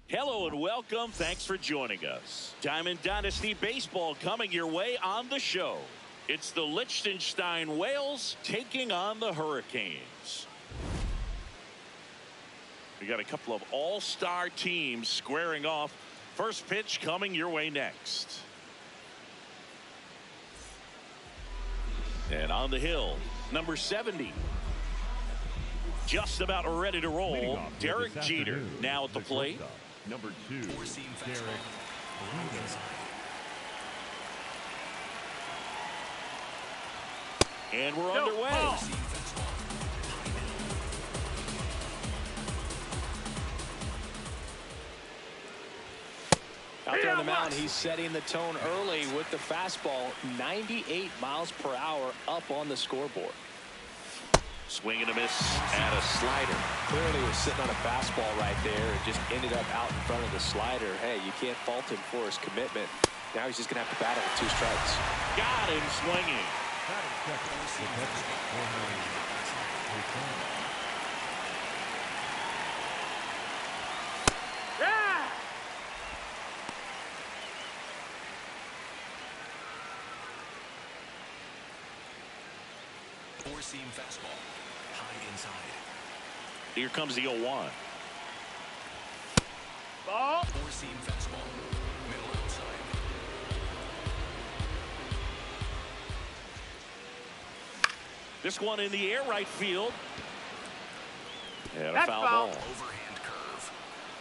Hello and welcome. Thanks for joining us. Diamond Dynasty Baseball coming your way on the show. It's the Liechtenstein Whales taking on the Hurricanes. We got a couple of all-star teams squaring off. First pitch coming your way next. And on the hill, number 70. Just about ready to roll. Derek Jeter now at the plate. Number 2, Derek. And we're underway. Out there on the mound, he's setting the tone early with the fastball. 98 miles per hour up on the scoreboard. Swing and a miss and a slider. Clearly was sitting on a fastball right there and just ended up out in front of the slider. Hey, you can't fault him for his commitment. Now he's just going to have to battle with 2 strikes. Got him swinging. Four-seam fastball, high inside. Here comes the 0-1. Ball. Four-seam fastball, middle outside. This one in the air right field. And a foul ball. Overhand curve,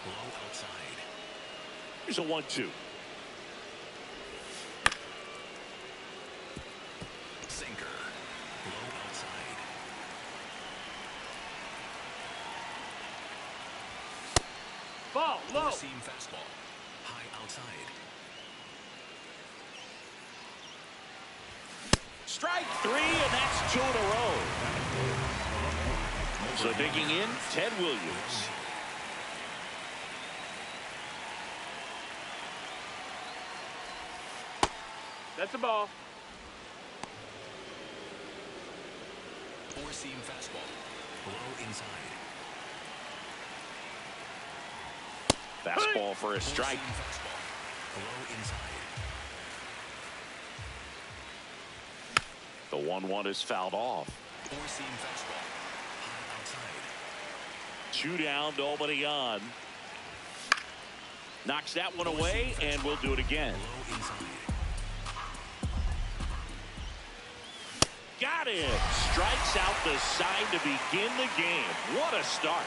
low outside. Here's a 1-2. Sinker, low outside. Ball, low. Four-seam fastball, high outside. Strike 3, and that's 2 in a row. So digging in, Ted Williams. That's a ball. Four-seam fastball, low inside. Fastball for a strike. Four-seam fastball, low inside. The 1-1 is fouled off. Four-seam fastball, high outside. 2 down, nobody on. Knocks that one away, and we'll do it again. Low inside. Got him. Strikes out the side to begin the game. What a start.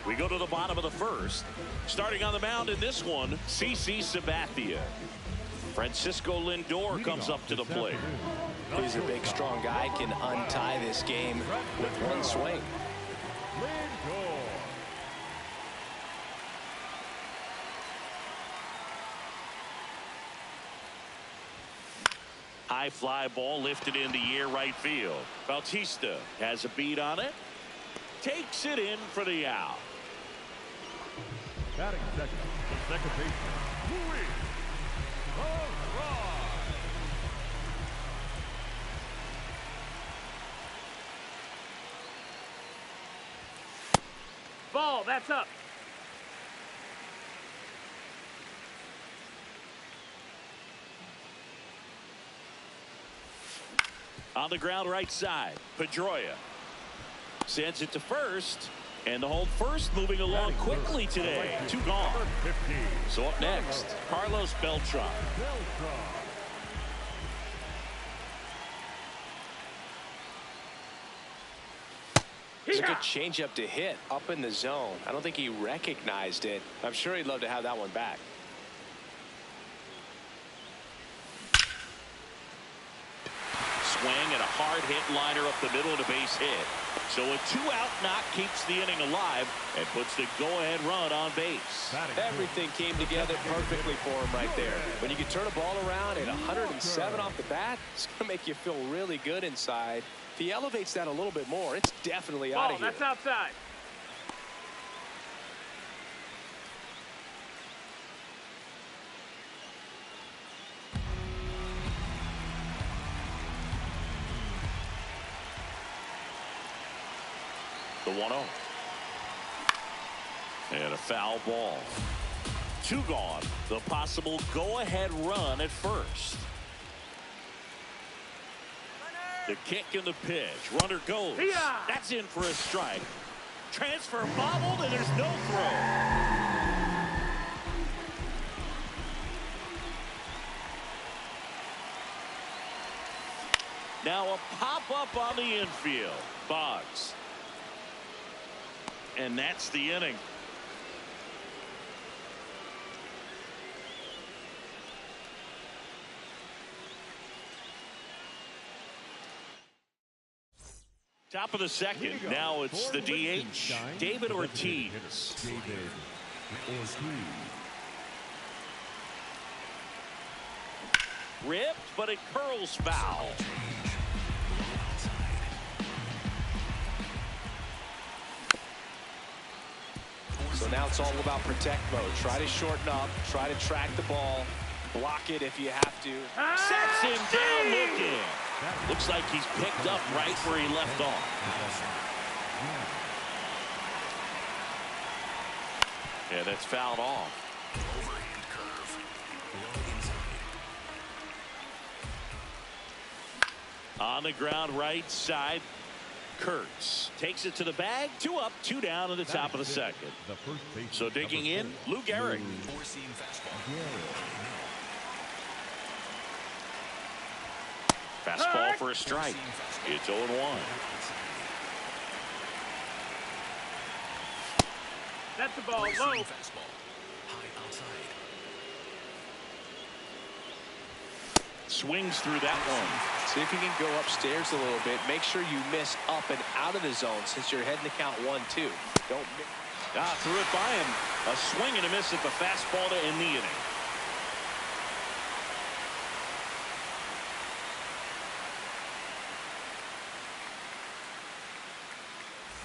We go to the bottom of the first. Starting on the mound in this one, CC Sabathia. Francisco Lindor comes up to the plate. He's a big, strong guy, can untie this game with one swing. High fly ball lifted in the air right field. Bautista has a beat on it. Takes it in for the out. Batting second, the second baseman, Louis. Ball, that's up. On the ground right side, Pedroia sends it to first, and the home first moving along quickly today. 2 gone. So up next, Carlos Beltran. It's a good changeup to hit up in the zone. I don't think he recognized it. I'm sure he'd love to have that one back. Swing and a hard hit liner up the middle and a base hit. So a 2-out knock keeps the inning alive and puts the go-ahead run on base. Everything came together perfectly for him right there. When you can turn a ball around at 107 off the bat, it's going to make you feel really good inside. If he elevates that a little bit more, it's definitely out of here. That's outside. The 1-0. And a foul ball. 2 gone. The possible go-ahead run at first. The kick and the pitch. Runner goes. That's in for a strike. Transfer bobbled, and there's no throw. Now a pop-up on the infield. Boggs. And that's the inning. Top of the second. Now it's the DH, David Ortiz. Ripped, but it curls foul. So now it's all about protect mode. Try to shorten up, try to track the ball, block it if you have to. Sets him down looking. Looks like he's picked up right where he left off. Yeah, that's fouled off. Overhand curve. Low inside. On the ground right side. Kurtz takes it to the bag. 2 up, 2 down in the top of the second. So digging in, Lou Gehrig. Four-seam fastball. Fastball for a strike. It's 0-1. That's the ball. Low. Four-seam fastball. High outside. Swings through that one. See if you can go upstairs a little bit. Make sure you miss up and out of the zone since you're heading to count 1-2. Don't miss. Threw it by him. A swing and a miss at the fastball to end the inning.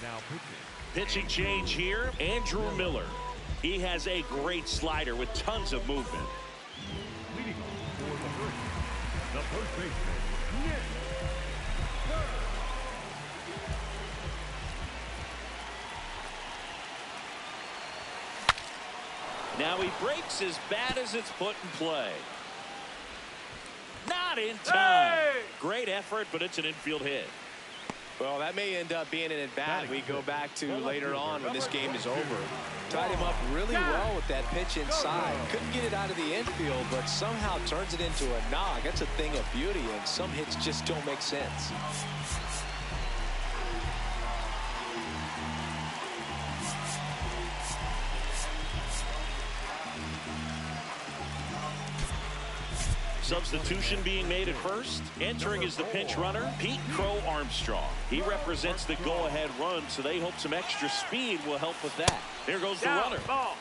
Now Pitching change here. Andrew Miller. He has a great slider with tons of movement. leading off for the first baseman, Nick. Now he breaks as bad as it's put in play. Not in time. Hey! Great effort, but it's an infield hit. Well, that may end up being an at-bat we go back to later on when this game is over. Tied him up really well with that pitch inside. Couldn't get it out of the infield, but somehow turns it into a knock. That's a thing of beauty, and some hits just don't make sense. Substitution being made at first. Entering is the pinch runner, Pete Crow Armstrong. He represents the go-ahead run, so they hope some extra speed will help with that. There goes the runner. Ball.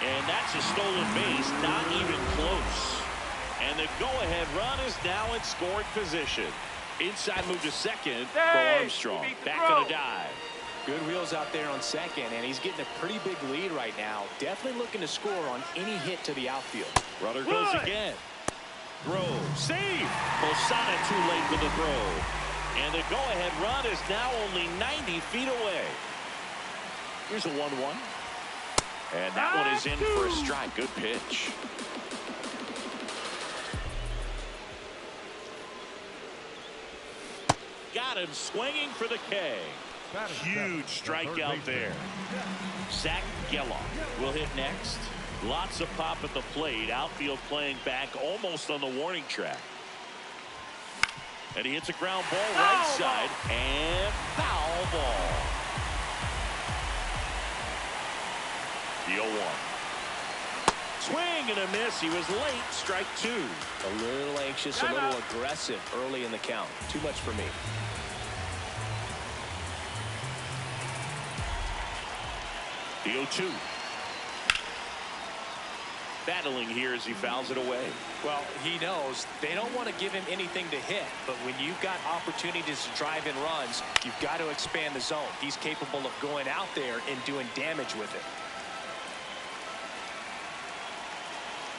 And that's a stolen base, not even close. And the go-ahead run is now in scoring position. Inside move to second for Armstrong. Back to the dive. Good wheels out there on second, and he's getting a pretty big lead right now. Definitely looking to score on any hit to the outfield. Runner goes again. Throw. Save. Posada too late for the throw. And the go-ahead run is now only 90 feet away. Here's a 1-1. And that one is in for a strike. Good pitch. Got him swinging for the K. Huge strikeout there. Zach Geloff will hit next. Lots of pop at the plate. Outfield playing back almost on the warning track. And he hits a ground ball right side. And foul ball. The 0-1. Swing and a miss. He was late. Strike 2. A little anxious, a little aggressive early in the count. Too much for me. The 0-2. Battling here as he fouls it away. Well, he knows they don't want to give him anything to hit, but when you've got opportunities to drive in runs, you've got to expand the zone. He's capable of going out there and doing damage with it.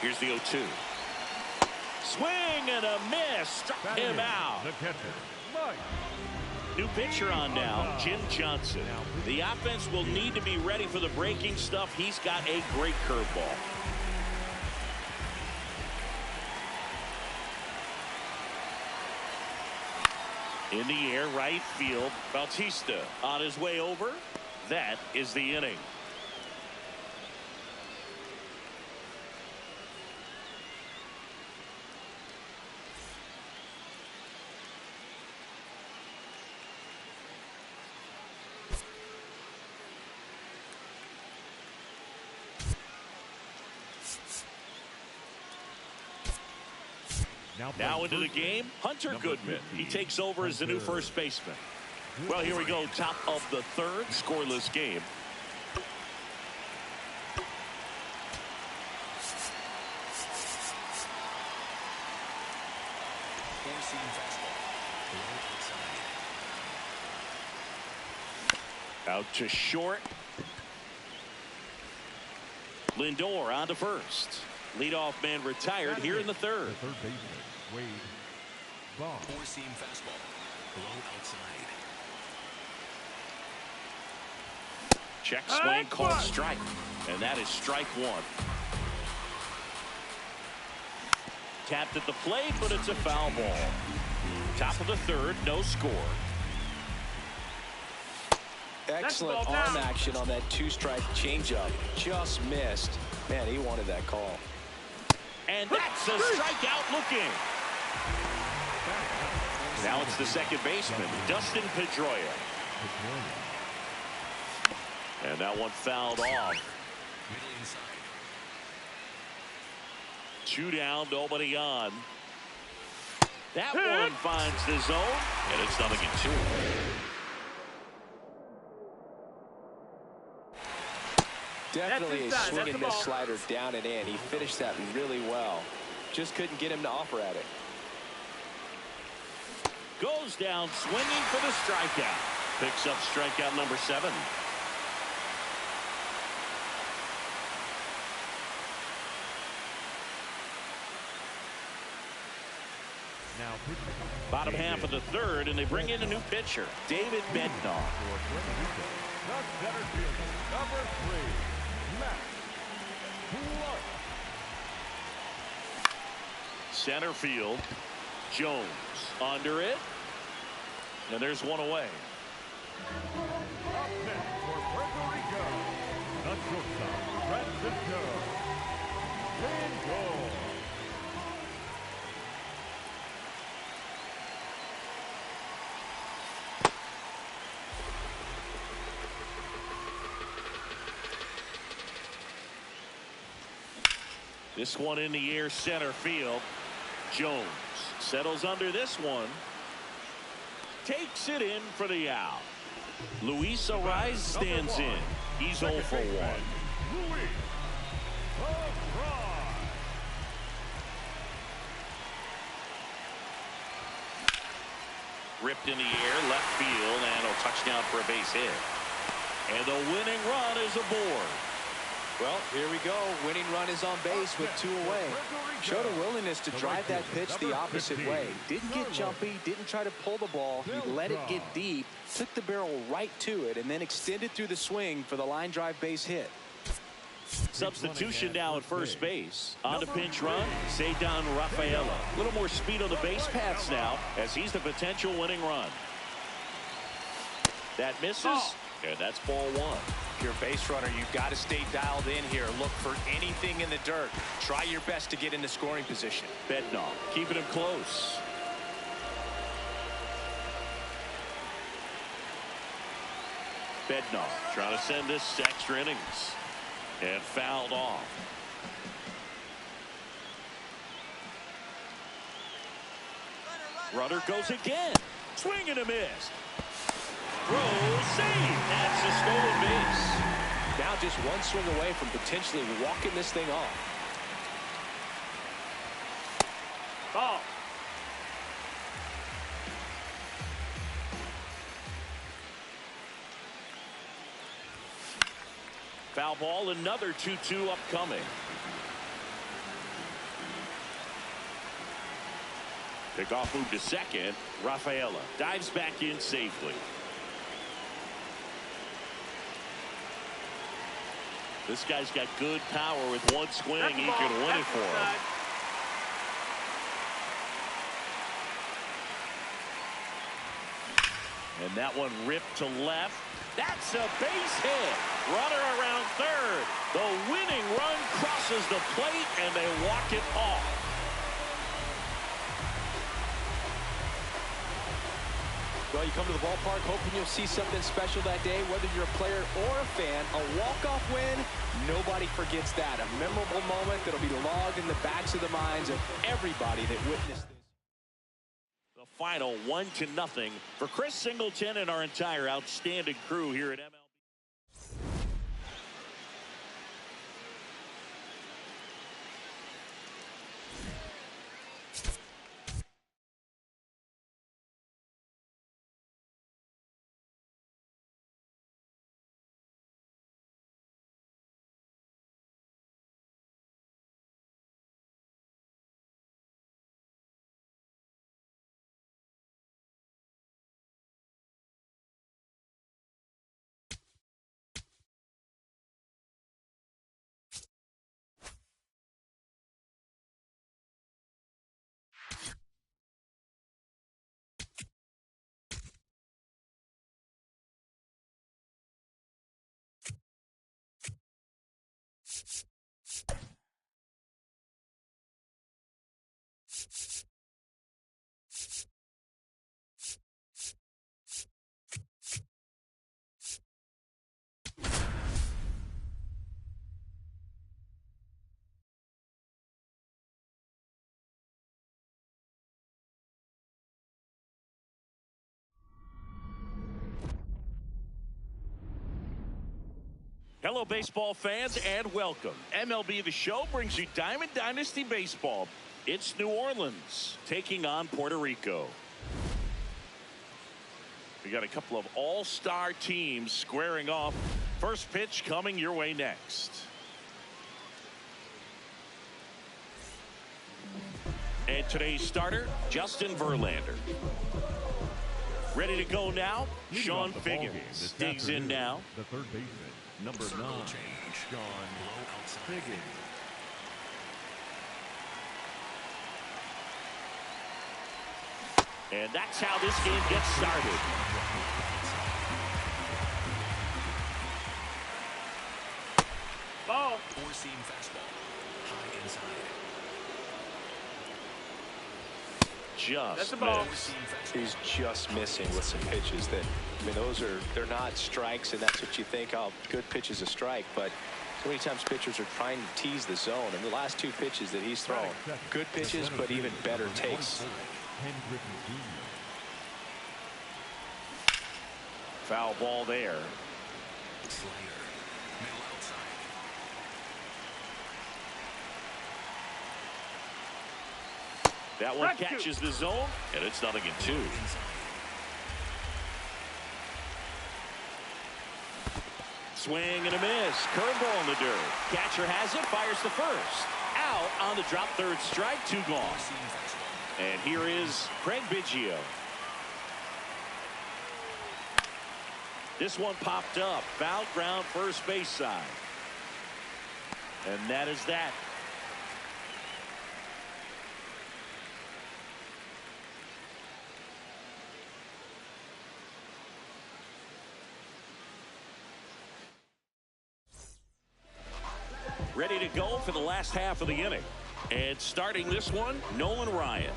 Here's the 0-2. Swing and a miss. Struck him out. The catcher, Mike. New pitcher on now, Jim Johnson. The offense will need to be ready for the breaking stuff. He's got a great curveball. In the air, right field. Bautista on his way over. That is the inning. Now into the game, Hunter Goodman. He takes over as the new first baseman. Well, here we go, top of the third, scoreless game. Out to short. Lindor on to first. Leadoff man retired here in the third. Third baseman, Wade. Ball. Four-seam fastball. Below outside. Check swing called strike. And that is strike one. Tapped at the plate, but it's a foul ball. Top of the third, no score. Excellent arm action on that two-strike changeup. Just missed. Man, he wanted that call. And that's a strikeout looking. Now it's the second baseman, Dustin Pedroia. And that one fouled off. Two down, nobody on. That one finds the zone, and it's 0-2. Definitely a swing and miss slider down and in. He finished that really well. Just couldn't get him to offer at it. Goes down swinging for the strikeout. Picks up strikeout number 7. Now bottom half of the third, and they bring in a new pitcher, David Bednar. the center fielder, number 3, Center field, Jones under it, and there's one away. Up next for Puerto Rico, the shortstop, Francisco Lindor. This one in the air, center field. Jones settles under this one. Takes it in for the out. Luis Ariz stands in. He's 0 for 1. Luis Ariz. Ripped in the air, left field, and a touchdown for a base hit. And the winning run is aboard. Well, here we go. Winning run is on base with 2 away. Showed a willingness to drive that pitch the opposite way. Didn't get jumpy, didn't try to pull the ball. He let it get deep, took the barrel right to it, and then extended through the swing for the line drive base hit. Substitution now at first base. On the pinch run, Cedar Rafaela. A little more speed on the base paths now, as he's the potential winning run. That misses, and that's ball 1. If you're a base runner, you've got to stay dialed in here. Look for anything in the dirt. Try your best to get in the scoring position. Bednar keeping him close. Bednar trying to send this to extra innings. And fouled off. Runner goes again. Swing and a miss. Throw, save. That's a stolen base. Now just one swing away from potentially walking this thing off. Ball. Foul ball, another 2-2 upcoming. Pickoff move to second. Rafaela dives back in safely. This guy's got good power. With one swing, he can win it for him. And that one ripped to left. That's a base hit. Runner around third. The winning run crosses the plate, and they walk it off. Well, you come to the ballpark hoping you'll see something special that day, whether you're a player or a fan. A walk-off win, nobody forgets that. A memorable moment that'll be logged in the backs of the minds of everybody that witnessed this. The final 1-0 for Chris Singleton and our entire outstanding crew here at MLB. Hello, baseball fans, and welcome. MLB The Show brings you Diamond Dynasty Baseball. It's New Orleans taking on Puerto Rico. We got a couple of all-star teams squaring off. First pitch coming your way next. And today's starter, Justin Verlander. Ready to go now, Sean Figgins digs in now. The third baseman, number 9, Sean Figgins. And that's how this game gets started. Ball. Four-seam fastball. High inside. Just ball. missed. He's just missing with some pitches that, I mean, they're not strikes, and that's what you think, oh, good pitch is a strike, but so many times pitchers are trying to tease the zone, and the last two pitches that he's thrown, good pitches, but even better takes. Foul ball there. Slayer. Middle outside. That one catches the zone, and it's 0-2. Swing and a miss. Curveball in the dirt. Catcher has it, fires the first. Out on the drop, third strike, 2 gone. And here is Craig Biggio. This one popped up. Foul ground, first base side. And that is that. Ready to go for the last half of the inning. And starting this one, Nolan Ryan.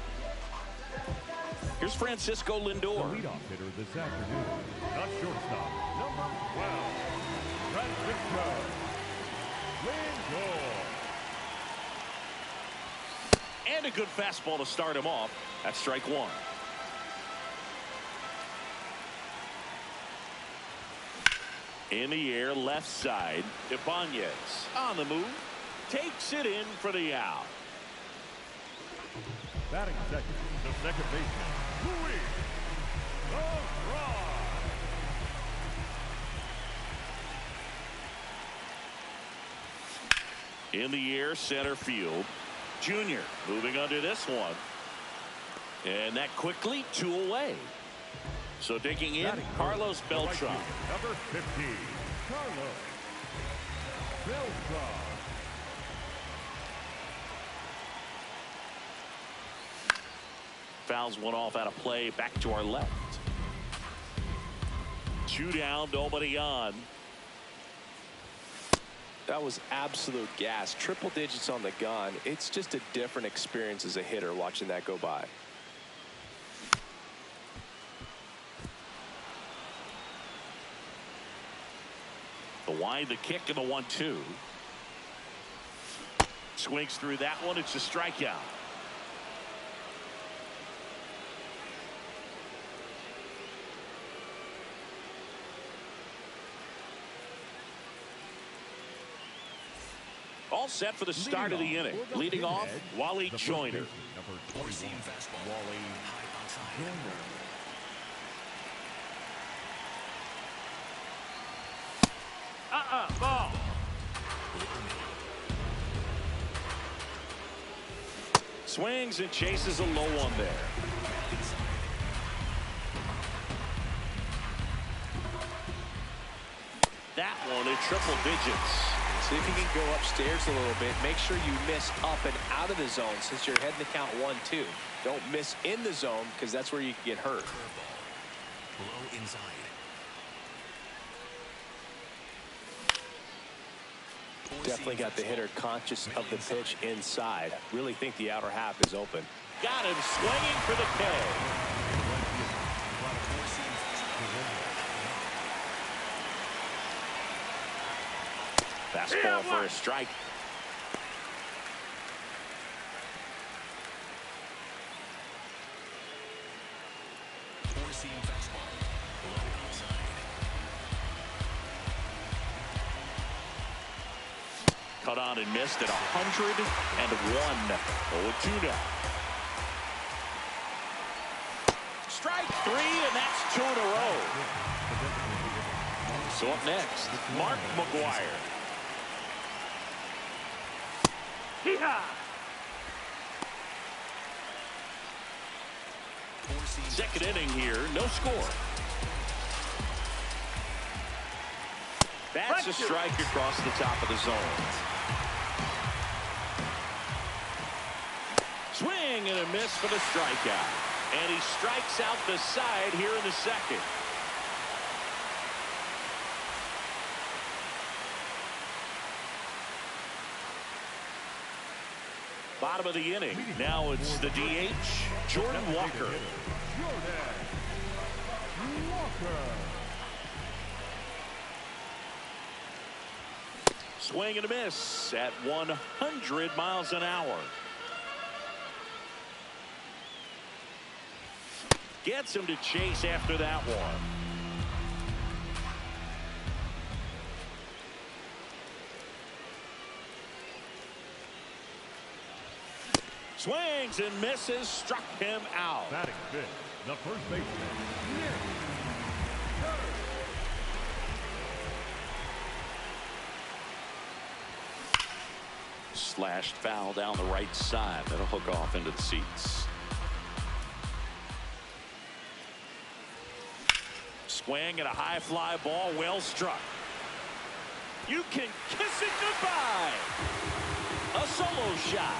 Here's Francisco Lindor. The leadoff hitter this afternoon, the shortstop, number 12, Francisco Lindor. And a good fastball to start him off. That's strike 1. In the air, left side. Ibanez on the move. Takes it in for the out. Batting second, the second baseman, Luis Arraez. In the air, center field. Junior moving under this one. And that quickly 2 away. So digging in, Carlos Beltran. Number 50, Carlos Beltran. Fouls one off out of play. Back to our left. 2 down, nobody on. That was absolute gas. Triple digits on the gun. It's just a different experience as a hitter watching that go by. The wind, the kick, and the 1-2. Swings through that one. It's a strikeout. All set for the start of the inning. Leading off, Wally Joyner. Number 21, Wally Joyner. Ball. Swings and chases a low one there. That one in triple digits. See if you can go upstairs a little bit. Make sure you miss up and out of the zone since you're heading to count 1-2. Don't miss in the zone because that's where you can get hurt. Low inside. Definitely got the hitter conscious of the pitch inside. Really think the outer half is open. Got him swinging for the K. Fastball for a strike. Four-seam fastball. Low outside. Cut on and missed at 101. 0-2 now. Strike 3, and that's 2 in a row. So up next, Mark McGuire. Second inning here, no score. That's a strike across the top of the zone. Swing and a miss for the strikeout. And he strikes out the side here in the second. Bottom of the inning. Now it's the DH, Jordan Walker. Swing and a miss at 100 miles an hour. Gets him to chase after that one. Swings and misses, struck him out. Batting fifth, the first baseman, Slashed foul down the right side. That'll hook off into the seats. Swing and a high fly ball, well struck. You can kiss it goodbye. A solo shot.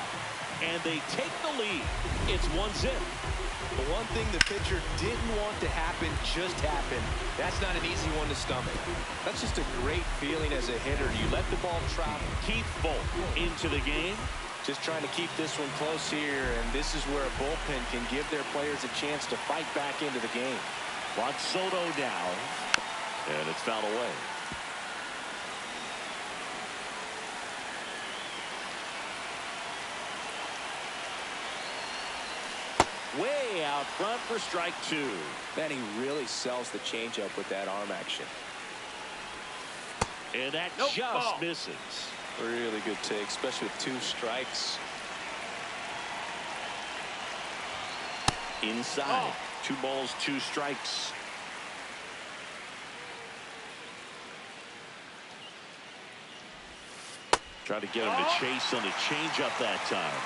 And they take the lead. It's 1-0. The one thing the pitcher didn't want to happen just happened. That's not an easy one to stomach. That's just a great feeling as a hitter. You let the ball travel. Keith Bolt into the game. Just trying to keep this one close here, and this is where a bullpen can give their players a chance to fight back into the game. Juan Soto down, and it's fouled away. Way out front for strike 2. Man, he really sells the changeup with that arm action. And that just misses. Really good take, especially with 2 strikes. Inside. 2 balls, 2 strikes. Try to get him to chase on the changeup that time.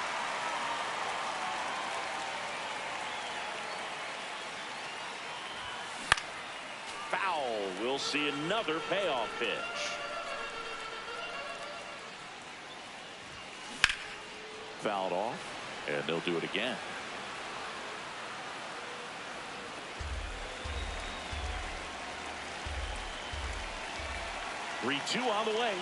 foul. We'll see another payoff pitch. Fouled off, and they'll do it again. Three-two on the way.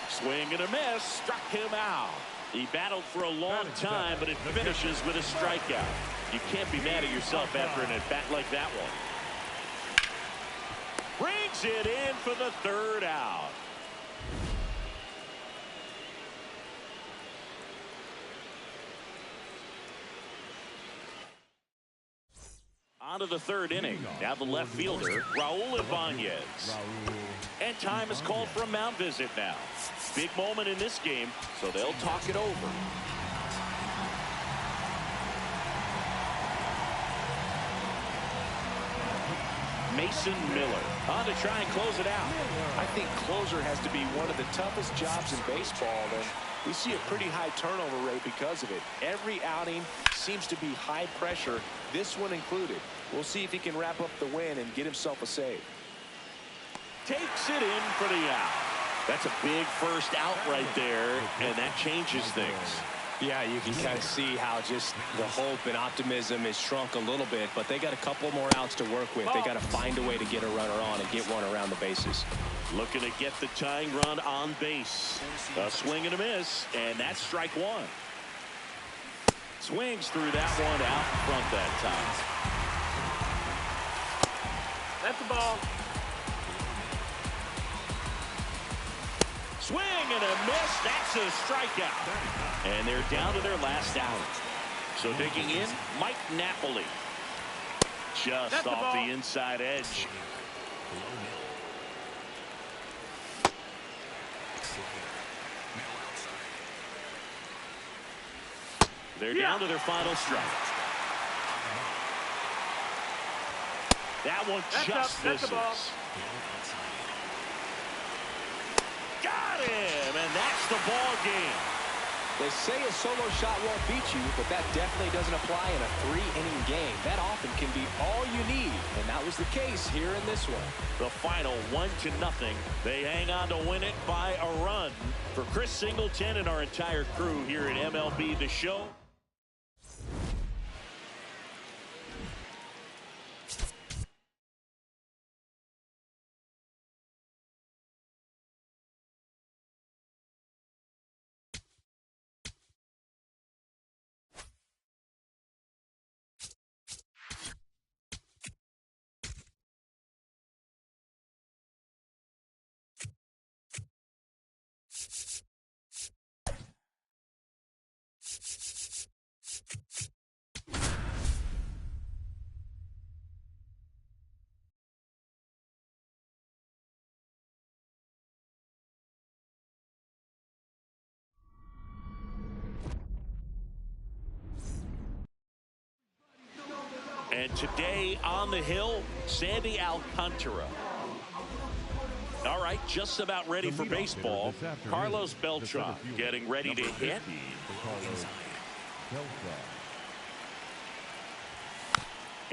Swing and a miss. Struck him out. He battled for a long time, but it finishes with a strikeout. You can't be mad at yourself after an at-bat like that one. Brings it in for the third out. On to the third inning. Now the left fielder, Raul Ibanez. And time is called for a mound visit now. Big moment in this game, so they'll talk it over. Mason Miller on to try and close it out. I think closer has to be one of the toughest jobs in baseball, and we see a pretty high turnover rate because of it. Every outing seems to be high pressure, this one included. We'll see if he can wrap up the win and get himself a save. Takes it in for the out. That's a big first out right there, and that changes things. Yeah, you can kind of see how just the hope and optimism is shrunk a little bit, but they got a couple more outs to work with. They got to find a way to get a runner on and get one around the bases. Looking to get the tying run on base. A swing and a miss, and that's strike one. Swings through that one out in front that time. That's the ball. Swing and a miss. That's a strikeout. And they're down to their last out. So digging in, Mike Napoli. Just off the inside edge. They're down to their final strike. That one just misses. Got him, and that's the ball game. They say a solo shot won't beat you, but that definitely doesn't apply in a 3-inning game. That often can be all you need, and that was the case here in this one. The final 1-0. They hang on to win it by a run. For Chris Singleton and our entire crew here at MLB The Show. And today on the hill, Sandy Alcantara. All right, just about ready for baseball. Carlos Beltran getting ready to hit.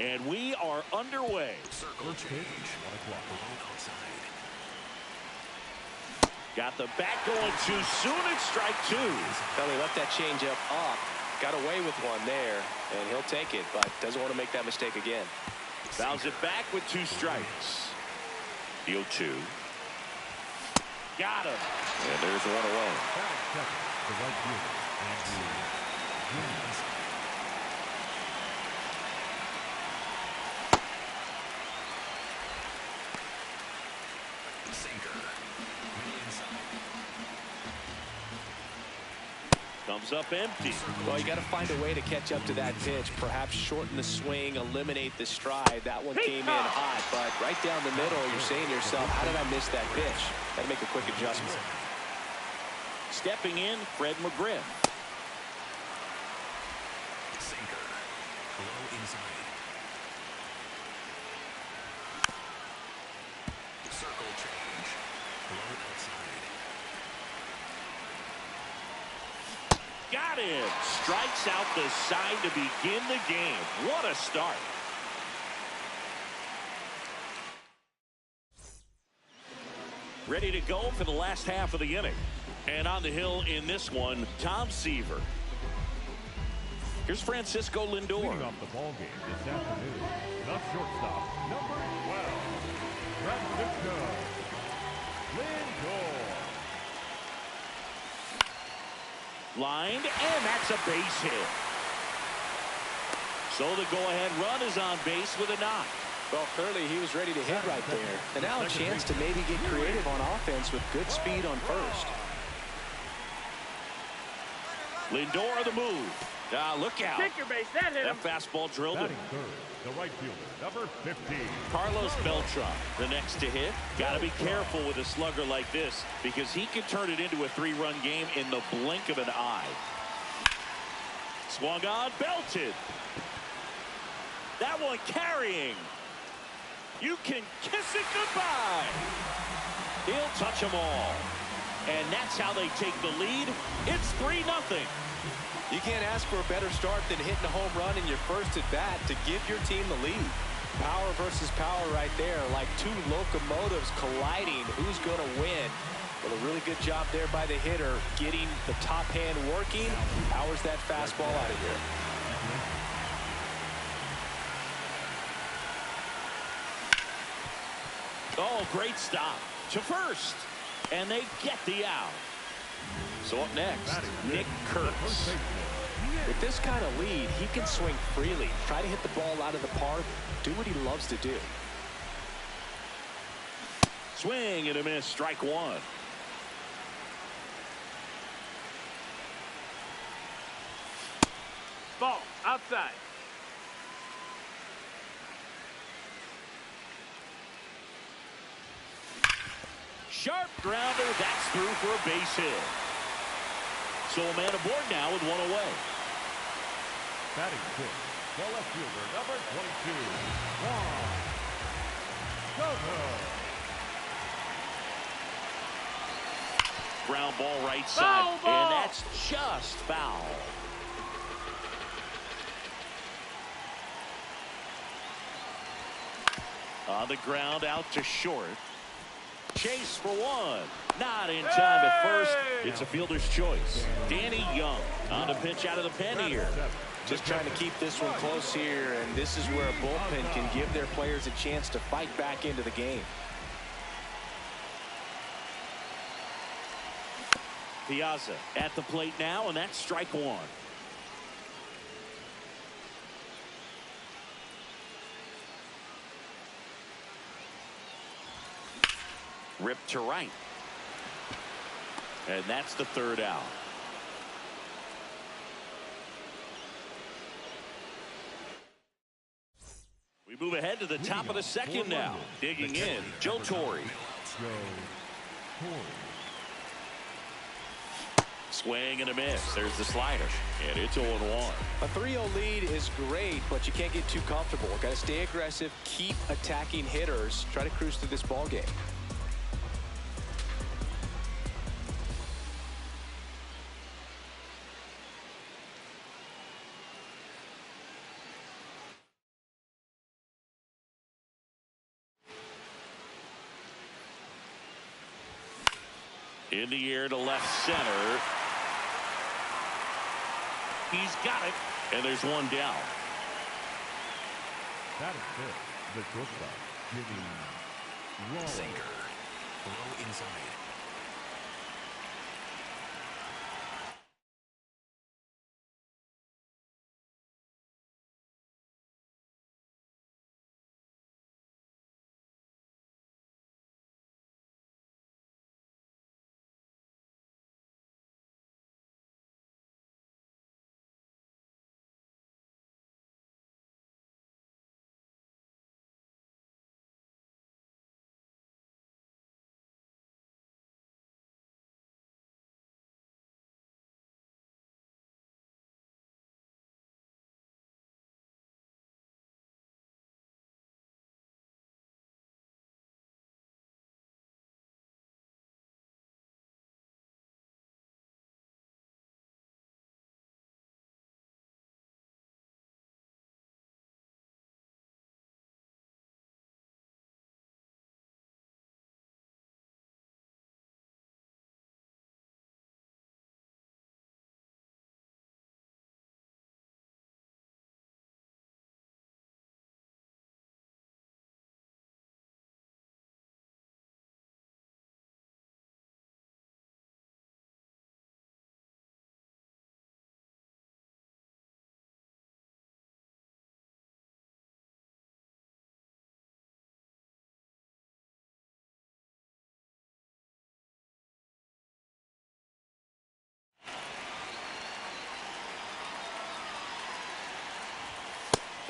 And we are underway. Got the bat going too soon at strike two. Well, he left that changeup up. Got away with one there, and he'll take it, but doesn't want to make that mistake again. Fouls it back with 2 strikes. Deal 2. Got him. And there's one away. Comes up empty. Well, you got to find a way to catch up to that pitch. Perhaps shorten the swing, eliminate the stride. That one came in hot, but right down the middle, you're saying to yourself, how did I miss that pitch? Got to make a quick adjustment. Stepping in, Fred McGriff. Sinker. Low inside. Circle change. Low outside. Got him. Strikes out the side to begin the game. What a start. ready to go for the last half of the inning. And on the hill in this one, Tom Seaver. Here's Francisco Lindor. Leading off the ball game this afternoon, the shortstop, number 12, Francisco Lindor. Lined, and that's a base hit. So the go-ahead run is on base with a knock. Well, clearly he was ready to hit right there. And now a chance to maybe get creative on offense with good speed on first. Lindor the move. Look out. Kick your base. That hit him. That fastball drilled him. Batting third, the right fielder, number 15. Carlos Beltran, the next to hit. Got to be careful with a slugger like this because he can turn it into a 3-run game in the blink of an eye. Swung on, belted. That one carrying. You can kiss it goodbye. He'll touch them all. And that's how they take the lead. It's 3-0. You can't ask for a better start than hitting a home run in your first at bat to give your team the lead. Power versus power right there, like two locomotives colliding. Who's going to win? Well, a really good job there by the hitter, getting the top hand working. Powers that fastball out of here. Oh, great stop to first. And they get the out. So up next, Nick Kurtz. With this kind of lead, he can swing freely, try to hit the ball out of the park, do what he loves to do. Swing and a miss, strike one. Ball. Outside. Sharp grounder. That's through for a base hit. So a man aboard now with one away. Batting fifth, the left fielder, number 22, Soto. Ground ball right side. Foul ball. And that's just foul. On the ground out to short. Chase for one. Not in time at first. It's a fielder's choice. Danny Young on the pitch out of the pen here. Just trying to keep this one close here, and this is where a bullpen can give their players a chance to fight back into the game. Piazza at the plate now, and that's strike one. Ripped to right. And that's the third out. We move ahead to the top of the second now. Digging in, Joe Torre. Swing and a miss. There's the slider. And it's 0-1. A 3-0 lead is great, but you can't get too comfortable. Got to stay aggressive, keep attacking hitters, try to cruise through this ball game. In the air to left center. He's got it. And there's one down. That is fifth, the shortstop, Jimmy Sinker. Throw inside.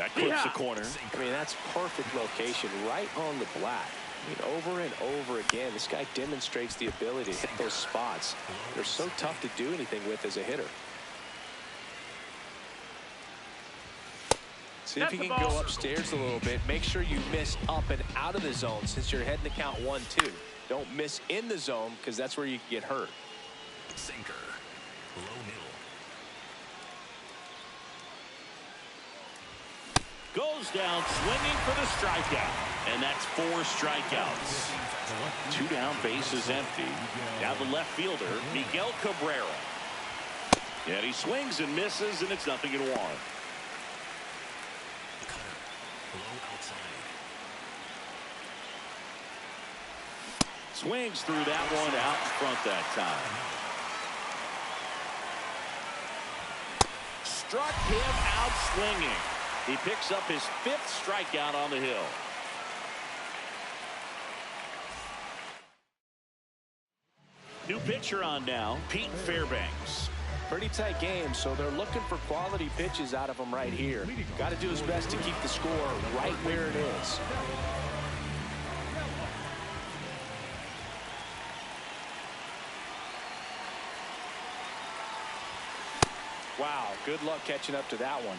That clips the corner. I mean, that's perfect location right on the black. I mean, over and over again, this guy demonstrates the ability to hit those spots. They're so tough to do anything with as a hitter. See if you can go upstairs a little bit. Make sure you miss up and out of the zone since you're heading to count 1-2. Don't miss in the zone because that's where you can get hurt. Sinker. Low middle. Goes down swinging for the strikeout. And that's 4 strikeouts. 2 down, bases empty. Now the left fielder, Miguel Cabrera. And he swings and misses, and it's 0-1. Swings through that one out in front that time. Struck him out swinging. He picks up his 5th strikeout on the hill. New pitcher on now, Pete Fairbanks. Pretty tight game, so they're looking for quality pitches out of him right here. Got to do his best to keep the score right where it is. Wow, good luck catching up to that one.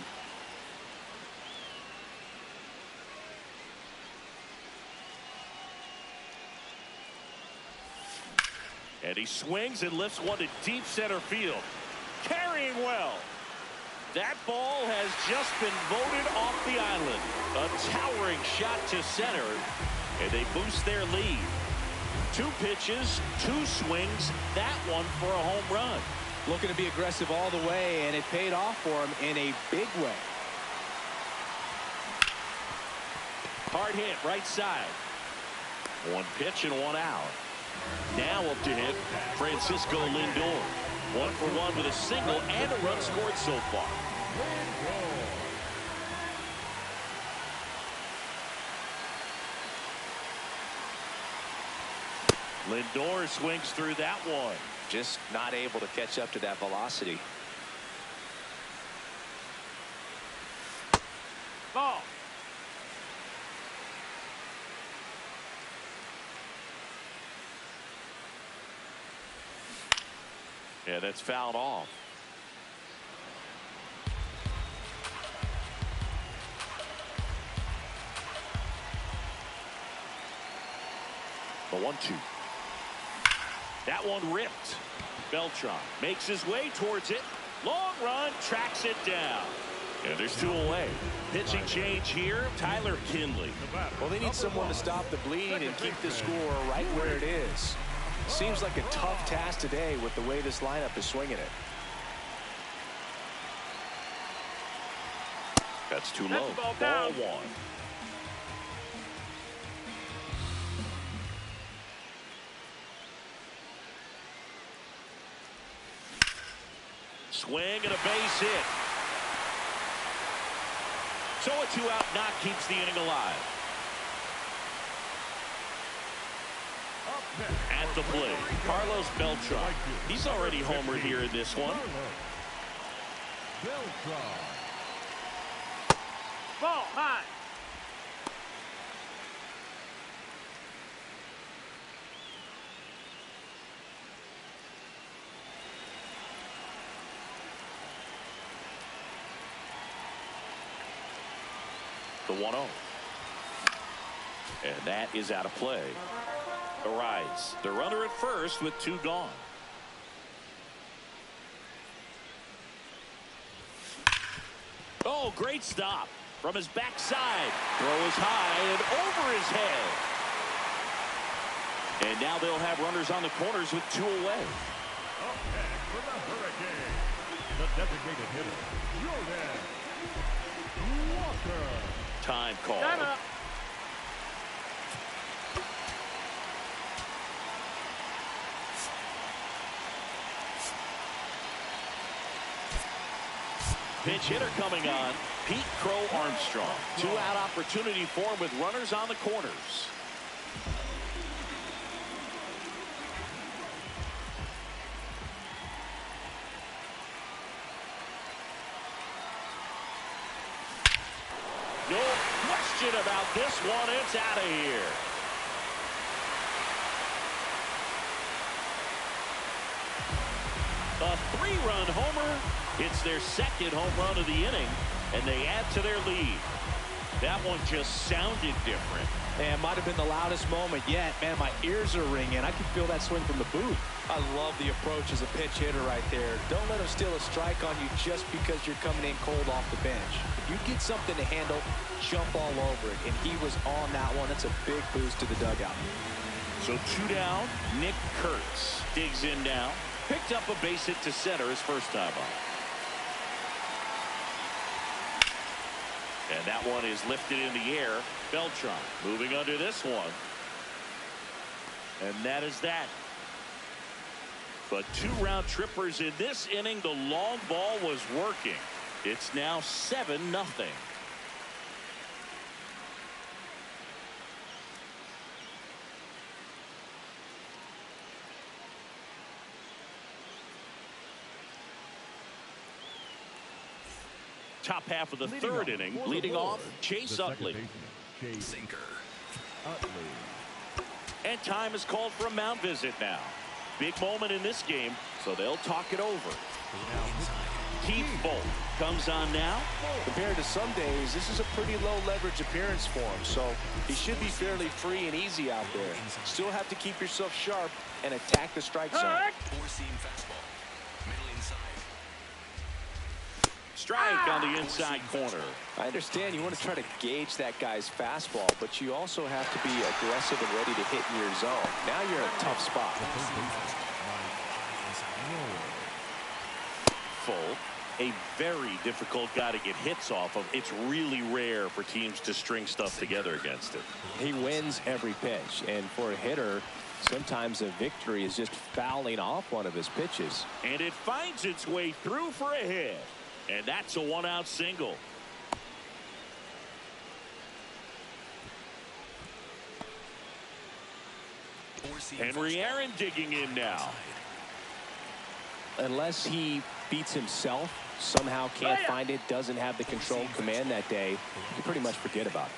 And he swings and lifts one to deep center field. Carrying well. That ball has just been voted off the island. A towering shot to center. And they boost their lead. 2 pitches, 2 swings. That one for a home run. Looking to be aggressive all the way, and it paid off for him in a big way. Hard hit right side. 1 pitch and 1 out. Now up to hit Francisco Lindor. 1 for 1 with a single and a run scored so far. Lindor swings through that one. Just not able to catch up to that velocity. Ball. Yeah, that's fouled off. The 1-2. That one ripped. Beltran makes his way towards it. Long run, tracks it down. And there's 2 away. Pitching change here, Tyler Kinley. Well, they need someone to stop the bleed and keep the score right where it is. Seems like a tough task today with the way this lineup is swinging it. That's too low. Ball 1. Swing and a base hit. So a 2-out knock keeps the inning alive. At the plate, Carlos Beltran. He's already homered here in this one. Ball high. The 1-0. And that is out of play. The rise. The runner at first with 2 gone. Oh, great stop from his backside. Throw is high and over his head. And now they'll have runners on the corners with 2 away. Up next for the Hurricane, the designated hitter, Jordan Walker. Time call. Shut up. Pinch hitter coming on, Pete Crow Armstrong. 2-out opportunity for him with runners on the corners. question about this one. It's out of here. A 3-run homer. It's their second home run of the inning, and they add to their lead. That one just sounded different. And it might have been the loudest moment yet. Man, my ears are ringing. I can feel that swing from the booth. I love the approach as a pinch hitter right there. Don't let him steal a strike on you just because you're coming in cold off the bench. If you get something to handle, jump all over it. And he was on that one. That's a big boost to the dugout. So 2 down. Nick Kurtz digs in now. Picked up a base hit to center his first time up. And that one is lifted in the air. Beltran moving under this one. And that is that. But 2 round trippers in this inning. The long ball was working. It's now 7-0. Top half of the third inning, leading off Chase Utley. Sinker. And time is called for a mound visit now. Big moment in this game, so they'll talk it over. Keith Bolt comes on now. Compared to some days, this is a pretty low leverage appearance for him, so he should be fairly free and easy out there. Still have to keep yourself sharp and attack the strike zone. 4-seam fastball. Middle inside. Strike on the inside corner. I understand you want to try to gauge that guy's fastball, but you also have to be aggressive and ready to hit in your zone. Now you're in a tough spot. Full. A very difficult guy to get hits off of. It's really rare for teams to string stuff together against him. He wins every pitch, and for a hitter, sometimes a victory is just fouling off one of his pitches. And it finds its way through for a hit. And that's a 1-out single. Henry Aaron digging in now. Unless he beats himself, somehow can't find it, doesn't have the control command that day, you pretty much forget about it.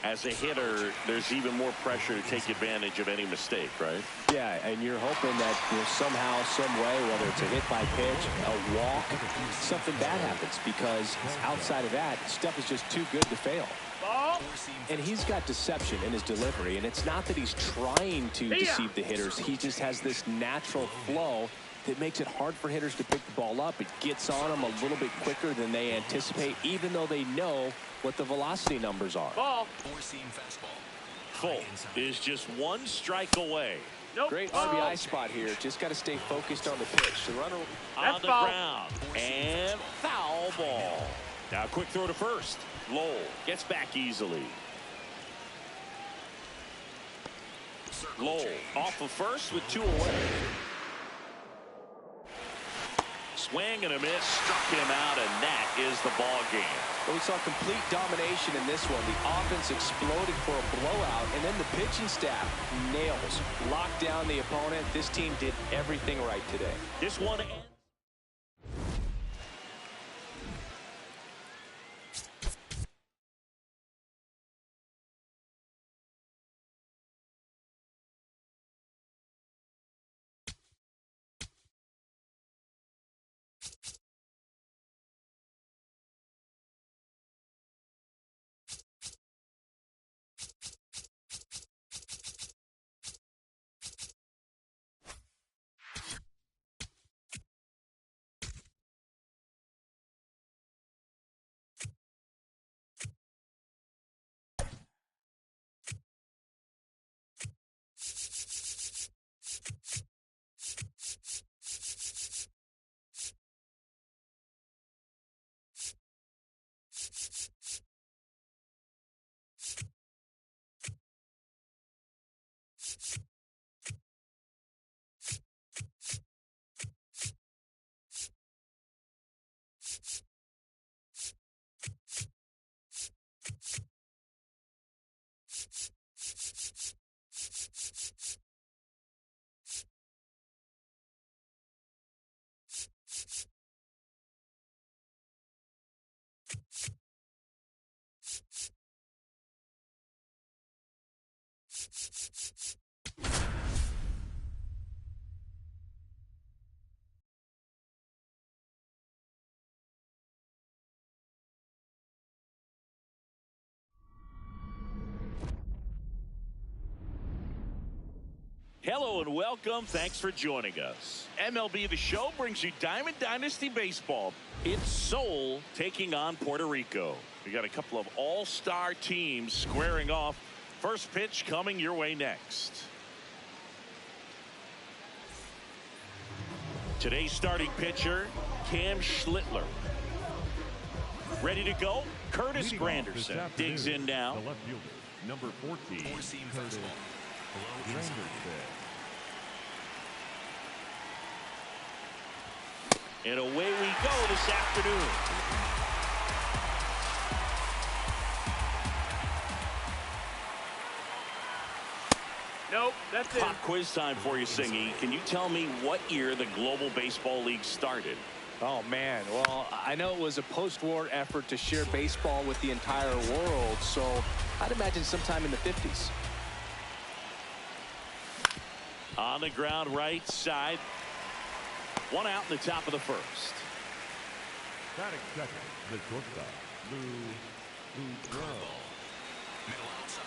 As a hitter, there's even more pressure to take advantage of any mistake, right? Yeah, and you're hoping that somehow, some way, whether it's a hit by pitch, a walk, something bad happens, because outside of that, stuff is just too good to fail. And he's got deception in his delivery, and it's not that he's trying to deceive the hitters. He just has this natural flow that makes it hard for hitters to pick the ball up. It gets on them a little bit quicker than they anticipate, even though they know what the velocity numbers are. Ball. 4-seam fastball. Full is just 1 strike away. Nope. Great RBI spot here. Just got to stay focused on the pitch. The runner on the ground. And foul ball. Now quick throw to first. Lowell gets back easily. Lowell off of first with 2 away. Swing and a miss, struck him out, and that is the ball game. Well, we saw complete domination in this one. The offense exploded for a blowout, and then the pitching staff nails, locked down the opponent. This team did everything right today. This one ends. Hello and welcome. Thanks for joining us. MLB The Show brings you Diamond Dynasty Baseball. It's Seoul taking on Puerto Rico. We got a couple of all-star teams squaring off. First pitch coming your way next. Today's starting pitcher, Cam Schlittler. Ready to go? Curtis Granderson digs in now. The left fielder, number 14, Four-seam Curtis fastball. Low inside. Granderson. And away we go this afternoon. Nope, that's it. Pop quiz time for you, Singy. Can you tell me what year the Global Baseball League started? Oh, man. Well, I know it was a post-war effort to share baseball with the entire world, so I'd imagine sometime in the 50s. On the ground right side. One out in the top of the first. Batting second, the shortstop, Lou Curveball. Middle outside.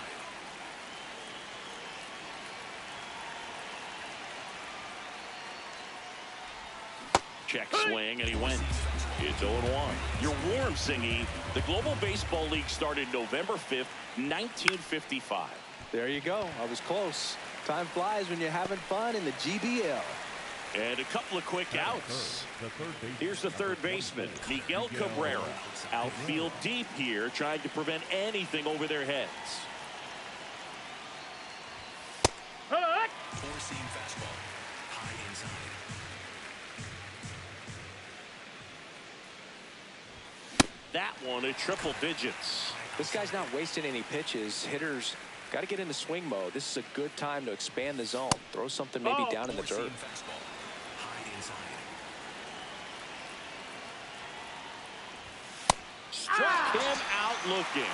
Check swing, and he went. It's 0-1. You're warm, Singy. The Global Baseball League started November 5th, 1955. There you go. I was close. Time flies when you're having fun in the GBL. And a couple of quick outs. Here's the third baseman, Miguel Cabrera. Outfield deep here, trying to prevent anything over their heads. Four-seam fastball. High inside. That one at triple digits. This guy's not wasting any pitches. Hitters got to get into swing mode. This is a good time to expand the zone. Throw something maybe down in the dirt. Four-seam fastball. High inside. Struck him out looking.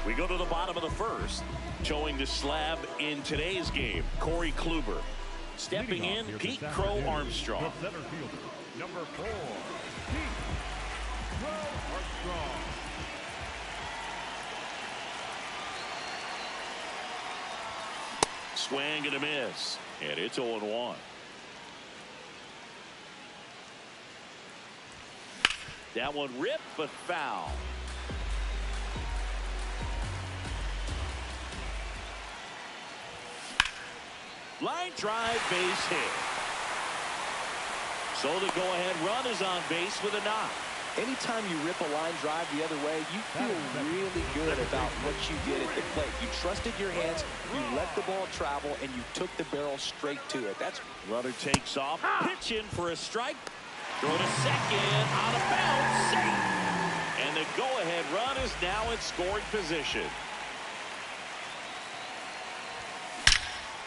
We go to the bottom of the first. Showing the slab in today's game, Corey Kluber. Stepping in, Pete Crow Armstrong. The center fielder, number 4, Pete Crow Armstrong. Swing and a miss. And it's 0-1. That one ripped but foul. Line drive, base hit. So the go-ahead run is on base with a knock. Anytime you rip a line drive the other way, you feel really good about what you did at the plate. You trusted your hands, you let the ball travel, and you took the barrel straight to it. That's runner takes off, pitch in for a strike. Throw to second, out of bounds, safe. And the go-ahead run is now in scoring position.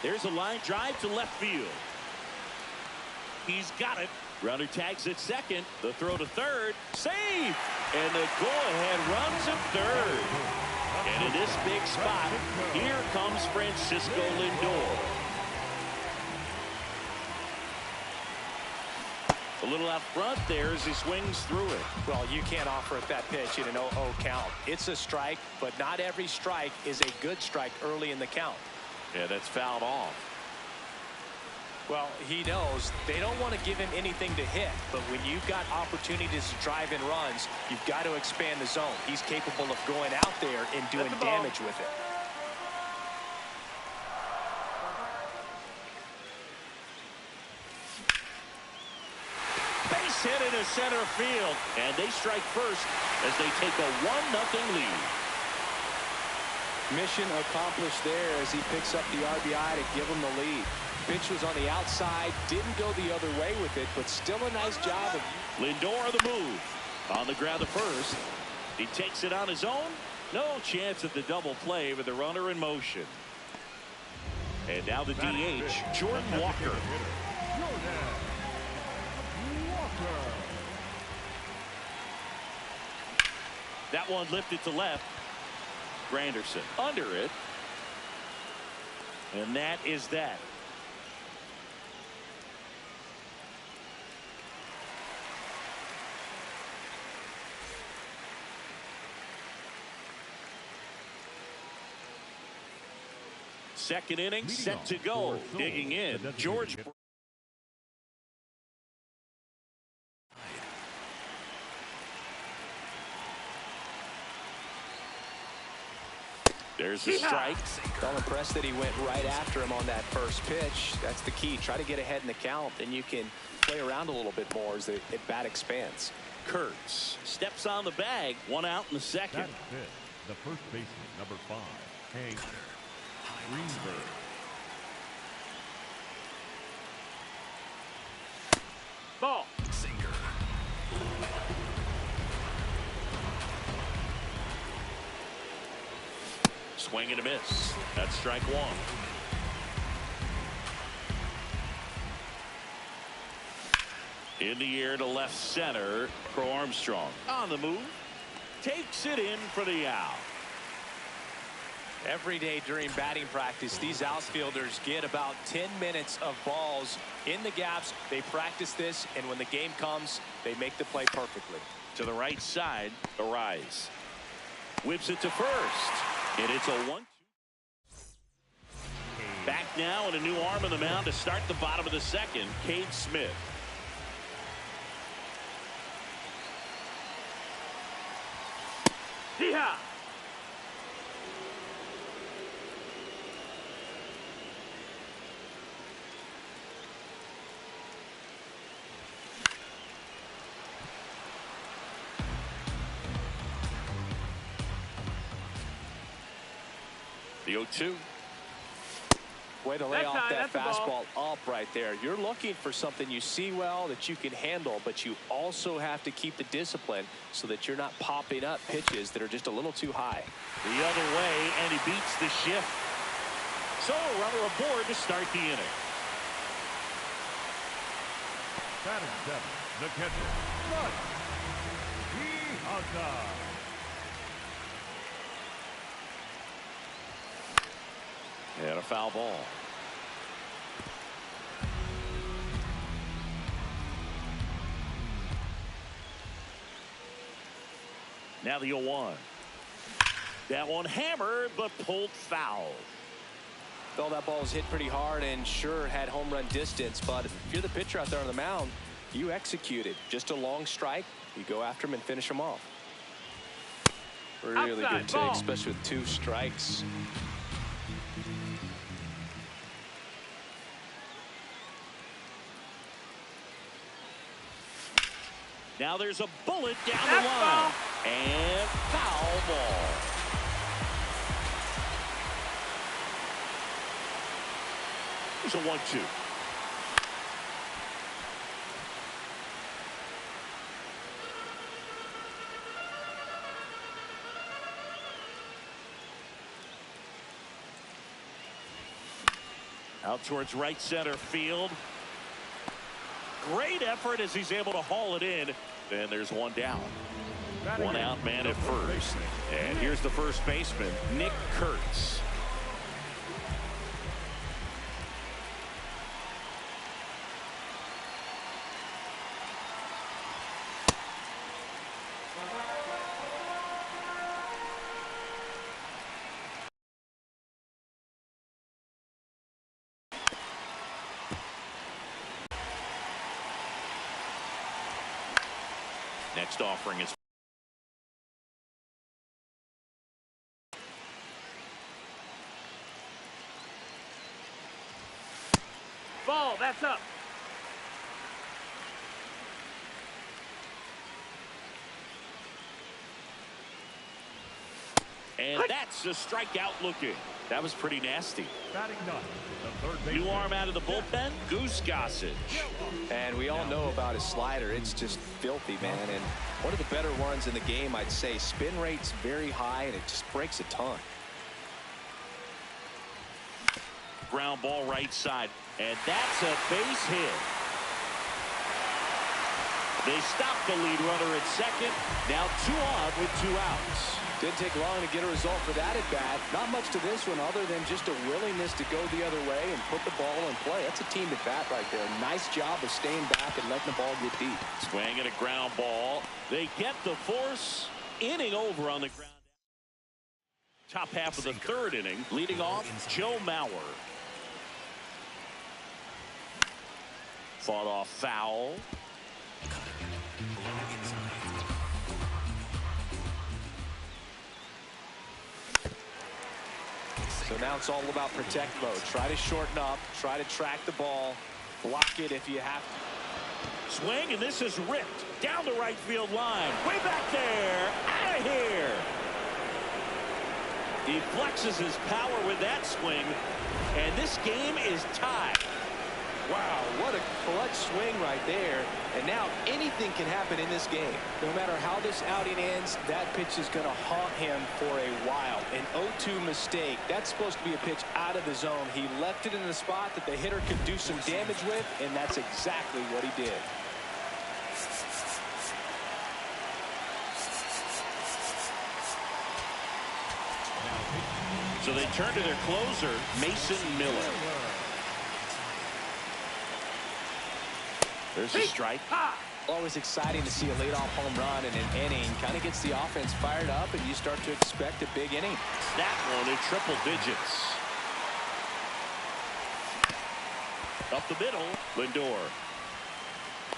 There's a line drive to left field. He's got it. Runner tags at second. The throw to third. Save! And the go-ahead run to third. And in this big spot, here comes Francisco Lindor. A little out front there as he swings through it. Well, you can't offer it that pitch in an 0-0 count. It's a strike, but not every strike is a good strike early in the count. Yeah, that's fouled off. Well, he knows they don't want to give him anything to hit, but when you've got opportunities to drive in runs, you've got to expand the zone. He's capable of going out there and doing damage with it. Base hit into center field, and they strike first as they take a 1-0 lead. Mission accomplished there as he picks up the RBI to give him the lead. Pitch was on the outside, didn't go the other way with it, but still a nice job of Lindor the move. On the ground to first. He takes it on his own. No chance at the double play with the runner in motion. And now the DH, Jordan Walker. That one lifted to left. Granderson under it. And that is that. Second inning set to go. Digging in, George. There's the strike. Well impressed that he went right after him on that first pitch. That's the key. Try to get ahead in the count, then you can play around a little bit more as the bat expands. Kurtz steps on the bag. One out in the second. That's it. The first baseman, number 5, Hank Greenberg. Ball. Sinker. Swing and a miss. That's strike one. In the air to left center. Crow Armstrong on the move. Takes it in for the out. Every day during batting practice, these outfielders get about 10 minutes of balls in the gaps. They practice this, and when the game comes, they make the play perfectly. To the right side, Arise. Whips it to first. And it's a 1-2. Back now and a new arm on the mound to start the bottom of the second, Cade Smith. Yeehaw! The 0-2. Way to lay That's off high, that that's a fastball up right there. You're looking for something you see well that you can handle, but you also have to keep the discipline so that you're not popping up pitches that are just a little too high. The other way, and he beats the shift. So a runner aboard to start the inning. Batting 7, the catcher, Run. Alta. And a foul ball. Now the 0-1. That one hammered, but pulled foul. Well, that ball was hit pretty hard and sure had home run distance, but if you're the pitcher out there on the mound, you executed. Just a long strike. You go after him and finish him off. Really Outside, good ball. take, especially with 2 strikes. Now there's a bullet down That's the line. foul. And foul ball. It's a 1-2. Out towards right center field. Great effort as he's able to haul it in. And there's one down. One out, man at first. And here's the first baseman, Nick Kurtz. Next offering is Ball, that's up. and that's a strikeout looking. That was pretty nasty. Batting 9, the third baseman. New arm out of the bullpen, Goose Gossage. And we all know about his slider. It's just filthy, man. And one of the better ones in the game, I'd say. Spin rate's very high, and it just breaks a ton. ground ball right side. And that's a base hit. They stop the lead runner at second. Now 2 on with 2 outs. Didn't take long to get a result for that at bat. Not much to this one other than just a willingness to go the other way and put the ball in play. That's a team at bat right there. Nice job of staying back and letting the ball get deep. Swing and a ground ball. They get the force. Inning over on the ground. Top half of the 3rd inning. Leading off, Joe Mauer. Fought off foul. So now it's all about protect mode. Try to shorten up. Try to track the ball. Block it if you have to. Swing, and this is ripped down the right field line. Way back there. Out of here. He flexes his power with that swing. And this game is tied. Wow, what a clutch swing right there. And now anything can happen in this game. No matter how this outing ends, that pitch is going to haunt him for a while. An 0-2 mistake. That's supposed to be a pitch out of the zone. He left it in a spot that the hitter could do some damage with, and that's exactly what he did. So they turn to their closer, Mason Miller. There's a strike. Always exciting to see a leadoff home run in an inning. Kind of gets the offense fired up, and you start to expect a big inning. That one in triple digits. Up the middle, Lindor.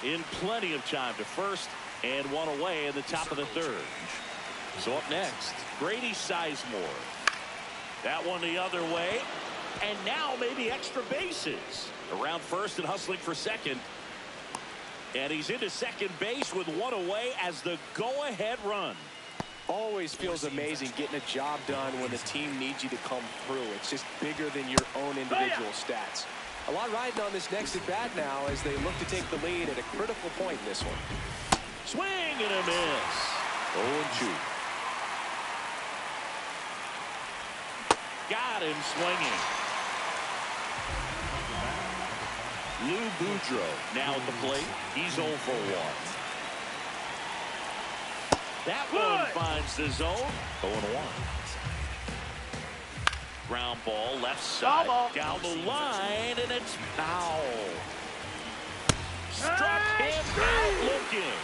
In plenty of time to first, and 1 away in the top of the 3rd. So up next, Grady Sizemore. That one the other way, and now maybe extra bases. Around first and hustling for second. And he's into second base with 1 away as the go-ahead run. Always feels amazing getting a job done when the team needs you to come through. It's just bigger than your own individual stats. A lot riding on this next at bat now as they look to take the lead at a critical point in this one. Swing and a miss. 0-2. Got him swinging. Lou Boudreau now at the plate. He's 0 for 1. That one finds the zone. 0-1. Ground ball left side. Down the line, and it's foul. Struck him out looking.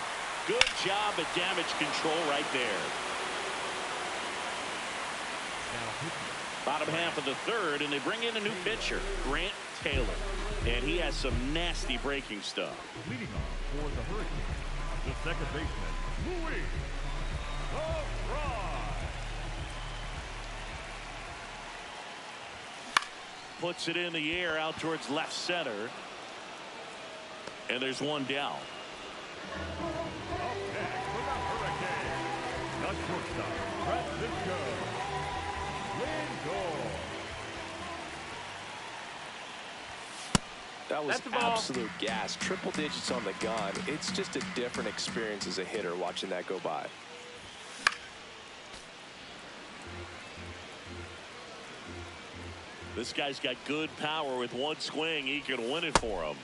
Good job at damage control right there. Bottom half of the 3rd, and they bring in a new pitcher, Grant Taylor. And he has some nasty breaking stuff. Leading off for the Hurricanes, the second baseman, Louis the Fry. Puts it in the air out towards left center. And there's one down. Up next for the Hurricanes, the shortstop, Francisco Lindor. That was absolute gas. Triple digits on the gun. It's just a different experience as a hitter watching that go by. This guy's got good power. With one swing, he can win it for him.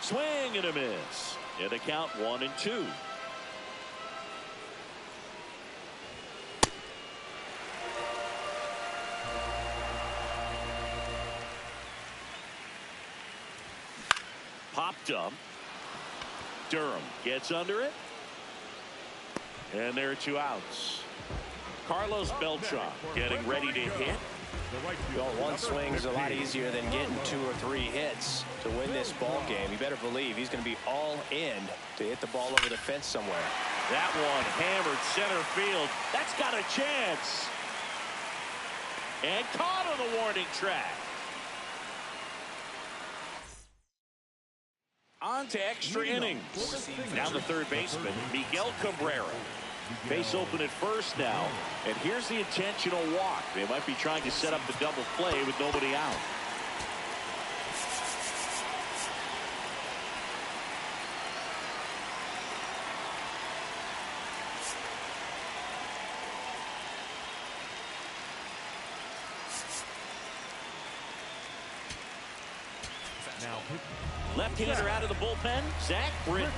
Swing and a miss. And the count 1-2. Popped up. Durham gets under it. And there are 2 outs. Carlos Beltran getting ready to hit. Well, one swing is a lot easier than getting 2 or 3 hits to win this ball game. You better believe he's going to be all in to hit the ball over the fence somewhere. That one hammered center field. That's got a chance. And caught on the warning track. On to extra innings. Now the 3rd baseman, Miguel Cabrera. Base open at first now. And here's the intentional walk. They might be trying to set up the double play with nobody out. Left-hander out of the bullpen, Zach Britton.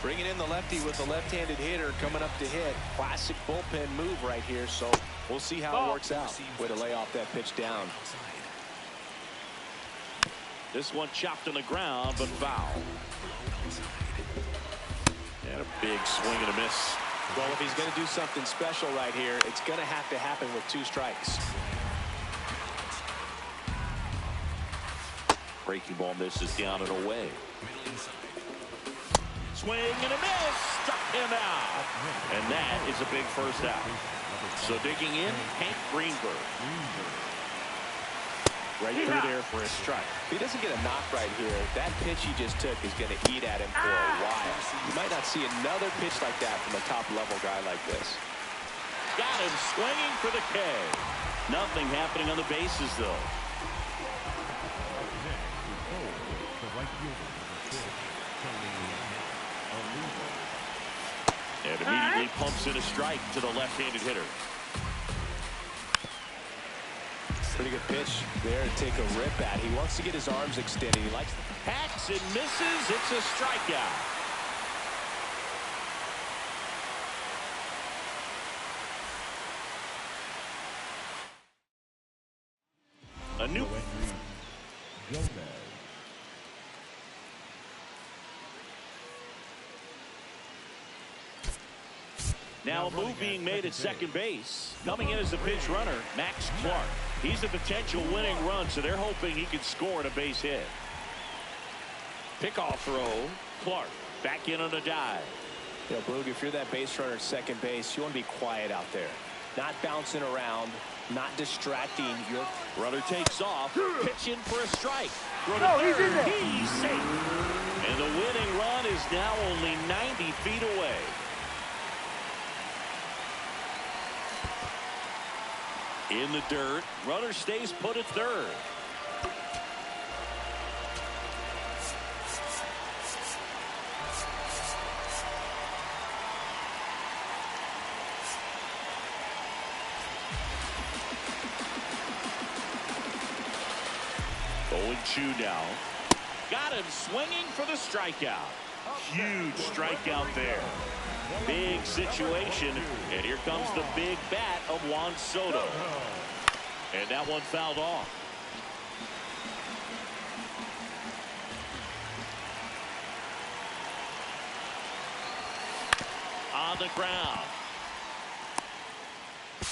Bringing in the lefty with the left-handed hitter coming up to hit. Classic bullpen move right here, so we'll see how it works out. Way to lay off that pitch down. This one chopped on the ground, but foul. And a big swing and a miss. Well, if he's going to do something special right here, it's going to have to happen with 2 strikes. Breaking ball misses down and away. Swing and a miss. Struck him out. And that is a big first out. So digging in, Hank Greenberg. Right through there for a strike. If he doesn't get a knock right here, that pitch he just took is going to eat at him for a while. You might not see another pitch like that from a top-level guy like this. Got him swinging for the K. Nothing happening on the bases, though. And immediately pumps in a strike to the left-handed hitter. Pretty good pitch there to take a rip at. He wants to get his arms extended. He likes hacks and misses. It's a strikeout. A new now a move being made at second base. Coming in as the pinch runner, Max Clark. He's a potential winning run, so they're hoping he can score in a base hit. Pickoff throw. Clark back in on a dive. You know, Boog, if you're that base runner at second base, you want to be quiet out there. Not bouncing around, not distracting. Your runner takes off. Pitch in for a strike. No, he's in there. He's safe. And the winning run is now only 90 feet away. In the dirt, runner stays put at third. Going two now. Got him swinging for the strikeout. Huge strikeout there. Big situation, and here comes the big bat of Juan Soto. And that one fouled off. On the ground.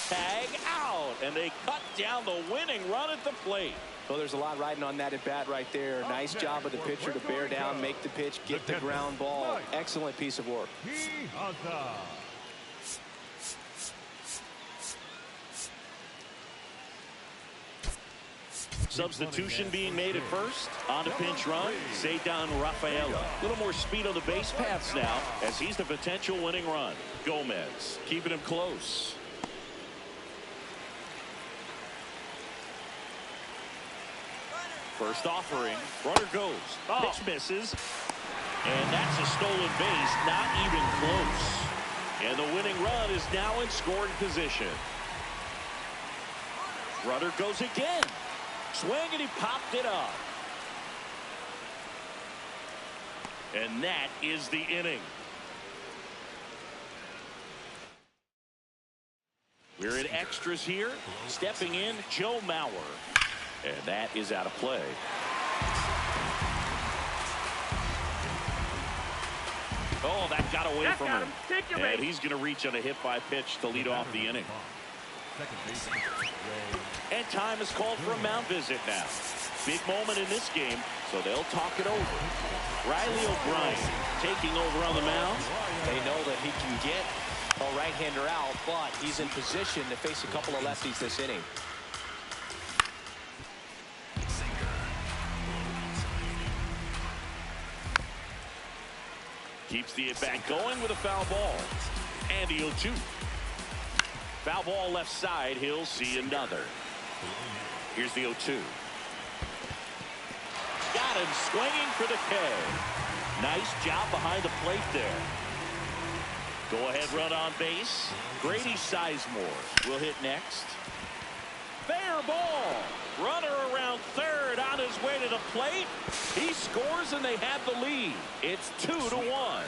Tag out, and they cut down the winning run at the plate. Well, there's a lot riding on that at bat right there. Nice job of the pitcher to bear down, make the pitch, get the ground ball. Excellent piece of work. Substitution being made at first. On the pinch run, Cedar Rafaela. A little more speed on the base paths now, as he's the potential winning run. Gomez keeping him close. First offering, runner goes, pitch misses, and that's a stolen base, not even close. And the winning run is now in scoring position. Runner goes again, swing, and he popped it up. And that is the inning. We're in extras here, stepping in Joe Mauer. And that is out of play. Oh, that got away from him. And he's going to reach on a hit-by-pitch to lead off the inning. And time is called for a mound visit now. Big moment in this game, so they'll talk it over. Riley O'Brien taking over on the mound. They know that he can get a right-hander out, but he's in position to face a couple of lefties this inning. Keeps the at-bat going with a foul ball. And the 0-2. Foul ball left side. He'll see another. Here's the 0-2. Got him swinging for the K. Nice job behind the plate there. Go-ahead run on base. Grady Sizemore will hit next. Fair ball. Runner around third on his way to the plate. He scores, and they have the lead. It's 2-1.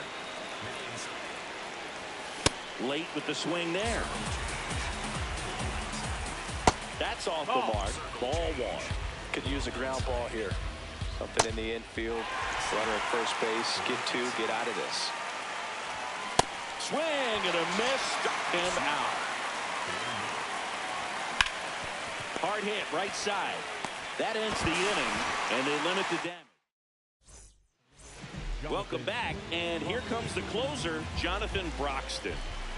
Late with the swing there. That's off the mark. Ball one. Could use a ground ball here. Something in the infield. Runner at first base. Get two. Get out of this. Swing and a miss. Struck him out. Hard hit right side. That ends the inning, and they limit the damage. Welcome back, and here comes the closer, Jonathan Broxton.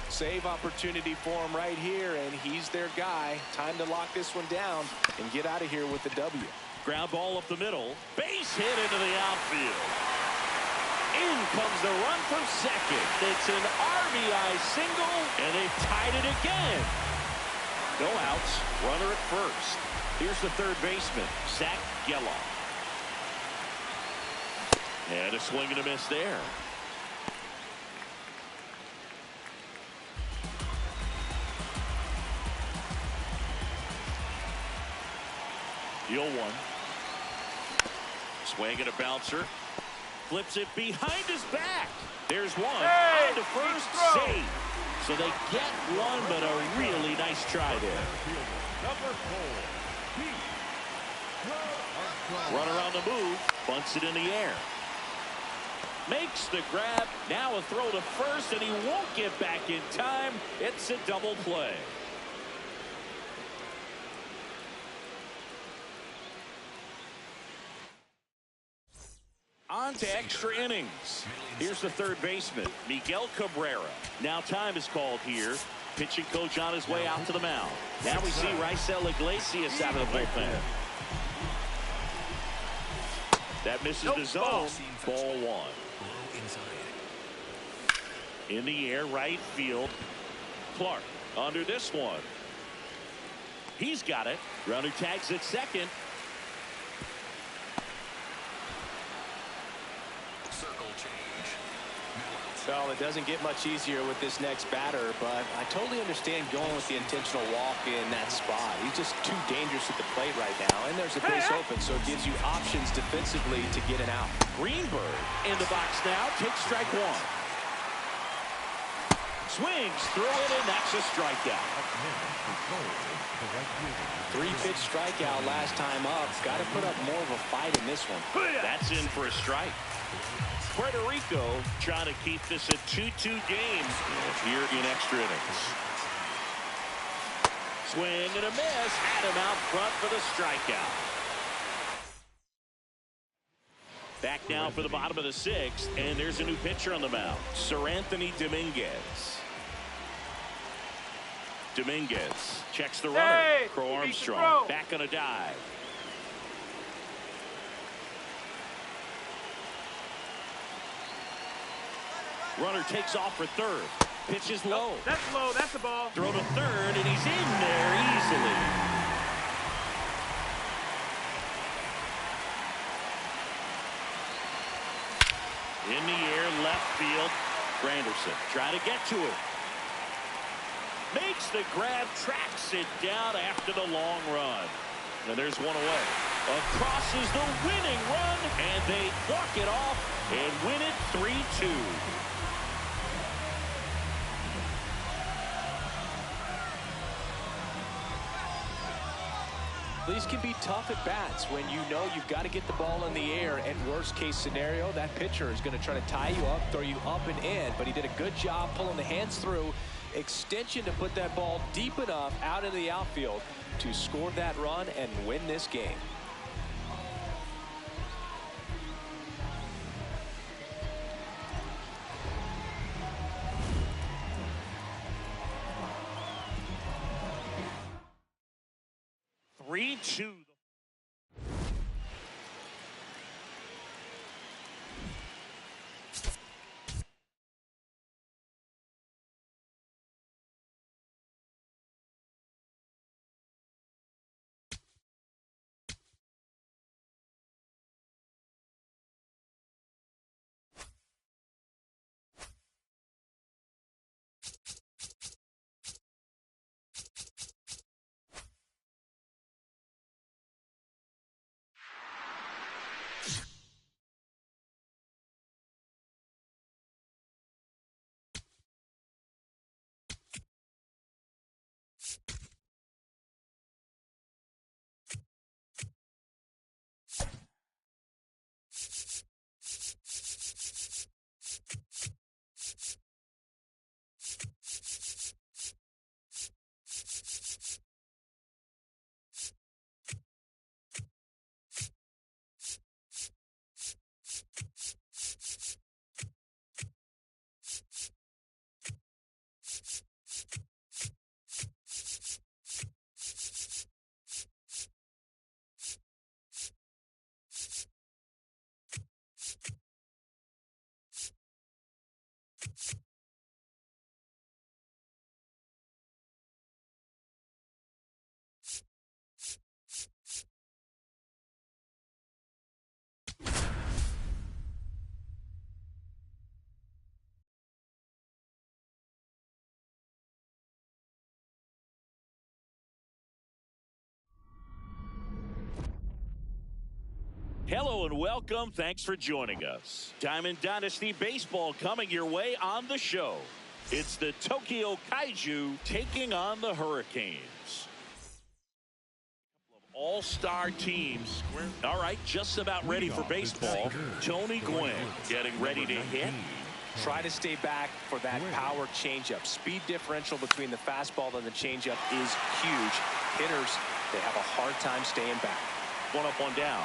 Save opportunity for him right here, and he's their guy. Time to lock this one down and get out of here with the W. Ground ball up the middle. Base hit into the outfield. In comes the run from second. It's an RBI single, and they've tied it again. No outs. Runner at first. Here's the third baseman, Zach Geloff. And a swing and a miss there. The 0-1. Swing and a bouncer. Flips it behind his back. There's one. On to first, save. So they get one, but a really nice try there. Number 4. Runner on the move. Bunts it in the air. Makes the grab. Now a throw to first, and he won't get back in time. It's a double play. On to extra innings. Here's the third baseman, Miguel Cabrera. Now time is called here. Pitching coach on his way out to the mound. Now we see Raisel Iglesias out of the bullpen. That misses the zone. Ball one. In the air, right field. Clark under this one. He's got it. Runner tags at second. Well, it doesn't get much easier with this next batter, but I totally understand going with the intentional walk in that spot. He's just too dangerous at the plate right now, and there's a base open, so it gives you options defensively to get an out. Greenberg in the box now. Takes strike one. Swings through it, and that's a strikeout. 3-pitch strikeout last time up. Got to put up more of a fight in this one. That's in for a strike. Puerto Rico trying to keep this a 2-2 game here in extra innings. Swing and a miss. Had him out front for the strikeout. Back now for the bottom of the sixth, and there's a new pitcher on the mound, Sir Anthony Dominguez. Dominguez checks the runner. Crow Armstrong back on a dive. Runner takes off for third. Pitch is low. That's low. That's the ball. Throw to third, and he's in there easily. In the air, left field. Granderson try to get to it. Makes the grab, tracks it down after the long run. And there's one away. Across is the winning run, and they walk it off and win it 3-2. These can be tough at bats when you know you've got to get the ball in the air, and worst case scenario, that pitcher is going to try to tie you up, throw you up and in, but he did a good job pulling the hands through. Extension to put that ball deep enough out into the outfield to score that run and win this game. Three-two. Hello and welcome. Thanks for joining us. Diamond Dynasty Baseball coming your way on the show. It's the Tokyo Kaiju taking on the Hurricanes. All-star teams. All right, just about ready for baseball. Tony Gwynn getting ready to hit. Try to stay back for that power changeup. Speed differential between the fastball and the changeup is huge. Hitters, they have a hard time staying back. One up, one down.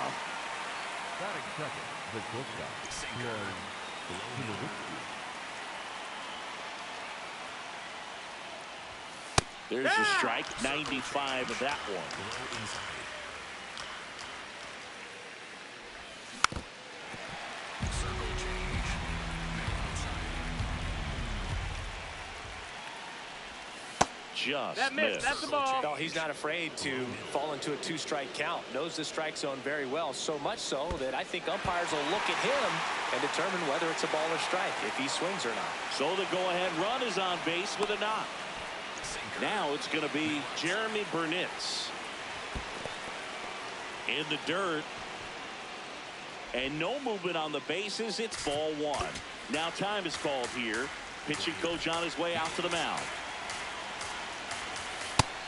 Batting second, the shortstop, There's a strike, 95 of that one. Just that missed. That's the ball. No, he's not afraid to fall into a two-strike count. Knows the strike zone very well, so much so that I think umpires will look at him and determine whether it's a ball or strike, if he swings or not. So the go-ahead run is on base with a knock. Now it's going to be Jeremy Burnitz in the dirt. And no movement on the bases. It's ball one. Now time is called here. Pitching coach on his way out to the mound.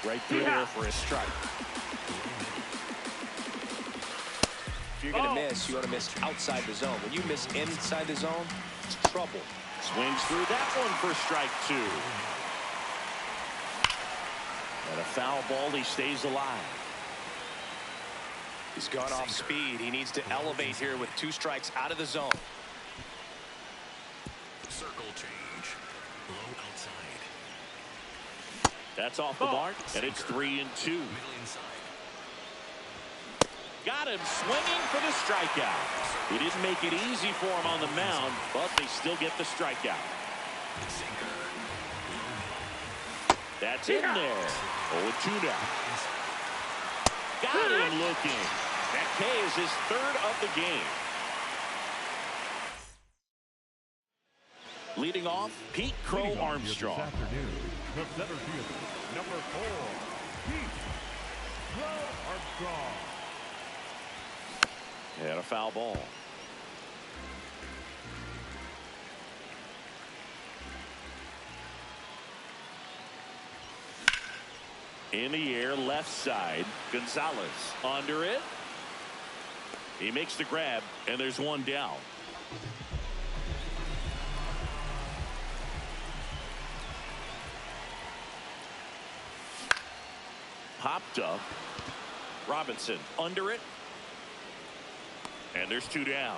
Right through there for a strike. If you're going to miss, you want to miss outside the zone. When you miss inside the zone, it's trouble. Swings through that one for strike two. And a foul ball, he stays alive. He's gone off speed. He needs to elevate here with two strikes out of the zone. Circle change. Low outside. That's off the mark, and it's 3-2. Middle inside. Got him swinging for the strikeout. He didn't make it easy for him on the mound, but they still get the strikeout. Sinker. That's in there. 0-2 now. Got him looking. That K is his third of the game. Leading off, Pete Crow Armstrong. This afternoon, the center fielder, number 4, Pete Crow Armstrong. And a foul ball. In the air, left side. Gonzalez under it. He makes the grab, and there's one down. Popped up. Robinson under it. And there's two down.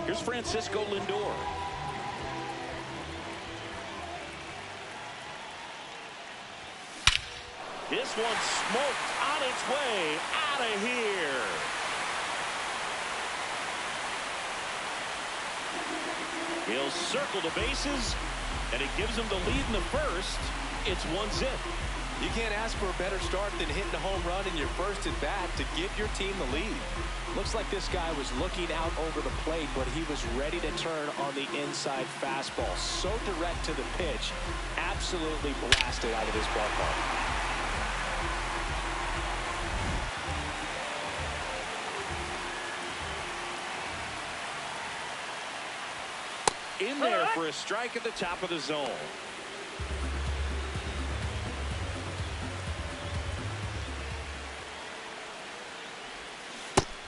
Here's Francisco Lindor. This one smoked on its way out of here. He'll circle the bases, and it gives him the lead in the first. It's 1-0. You can't ask for a better start than hitting a home run in your first at bat to give your team the lead. Looks like this guy was looking out over the plate, but he was ready to turn on the inside fastball. So direct to the pitch, absolutely blasted out of this ballpark. in there for a strike at the top of the zone.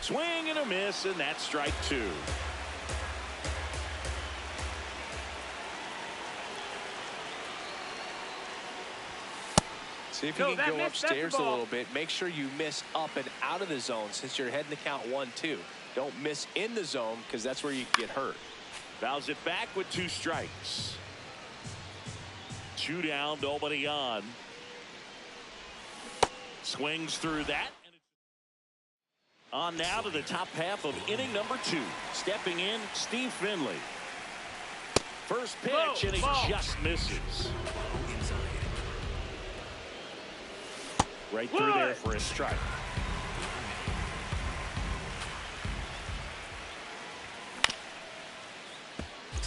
Swing and a miss, and that's strike 2. See if you can go upstairs a little bit. Make sure you miss up and out of the zone since you're heading to count 1-2. Don't miss in the zone because that's where you get hurt. Fouls it back with 2 strikes. 2 down, nobody on. Swings through that. On now to the top half of inning number 2. Stepping in, Steve Finley. First pitch, and he just misses. Right through there for a strike.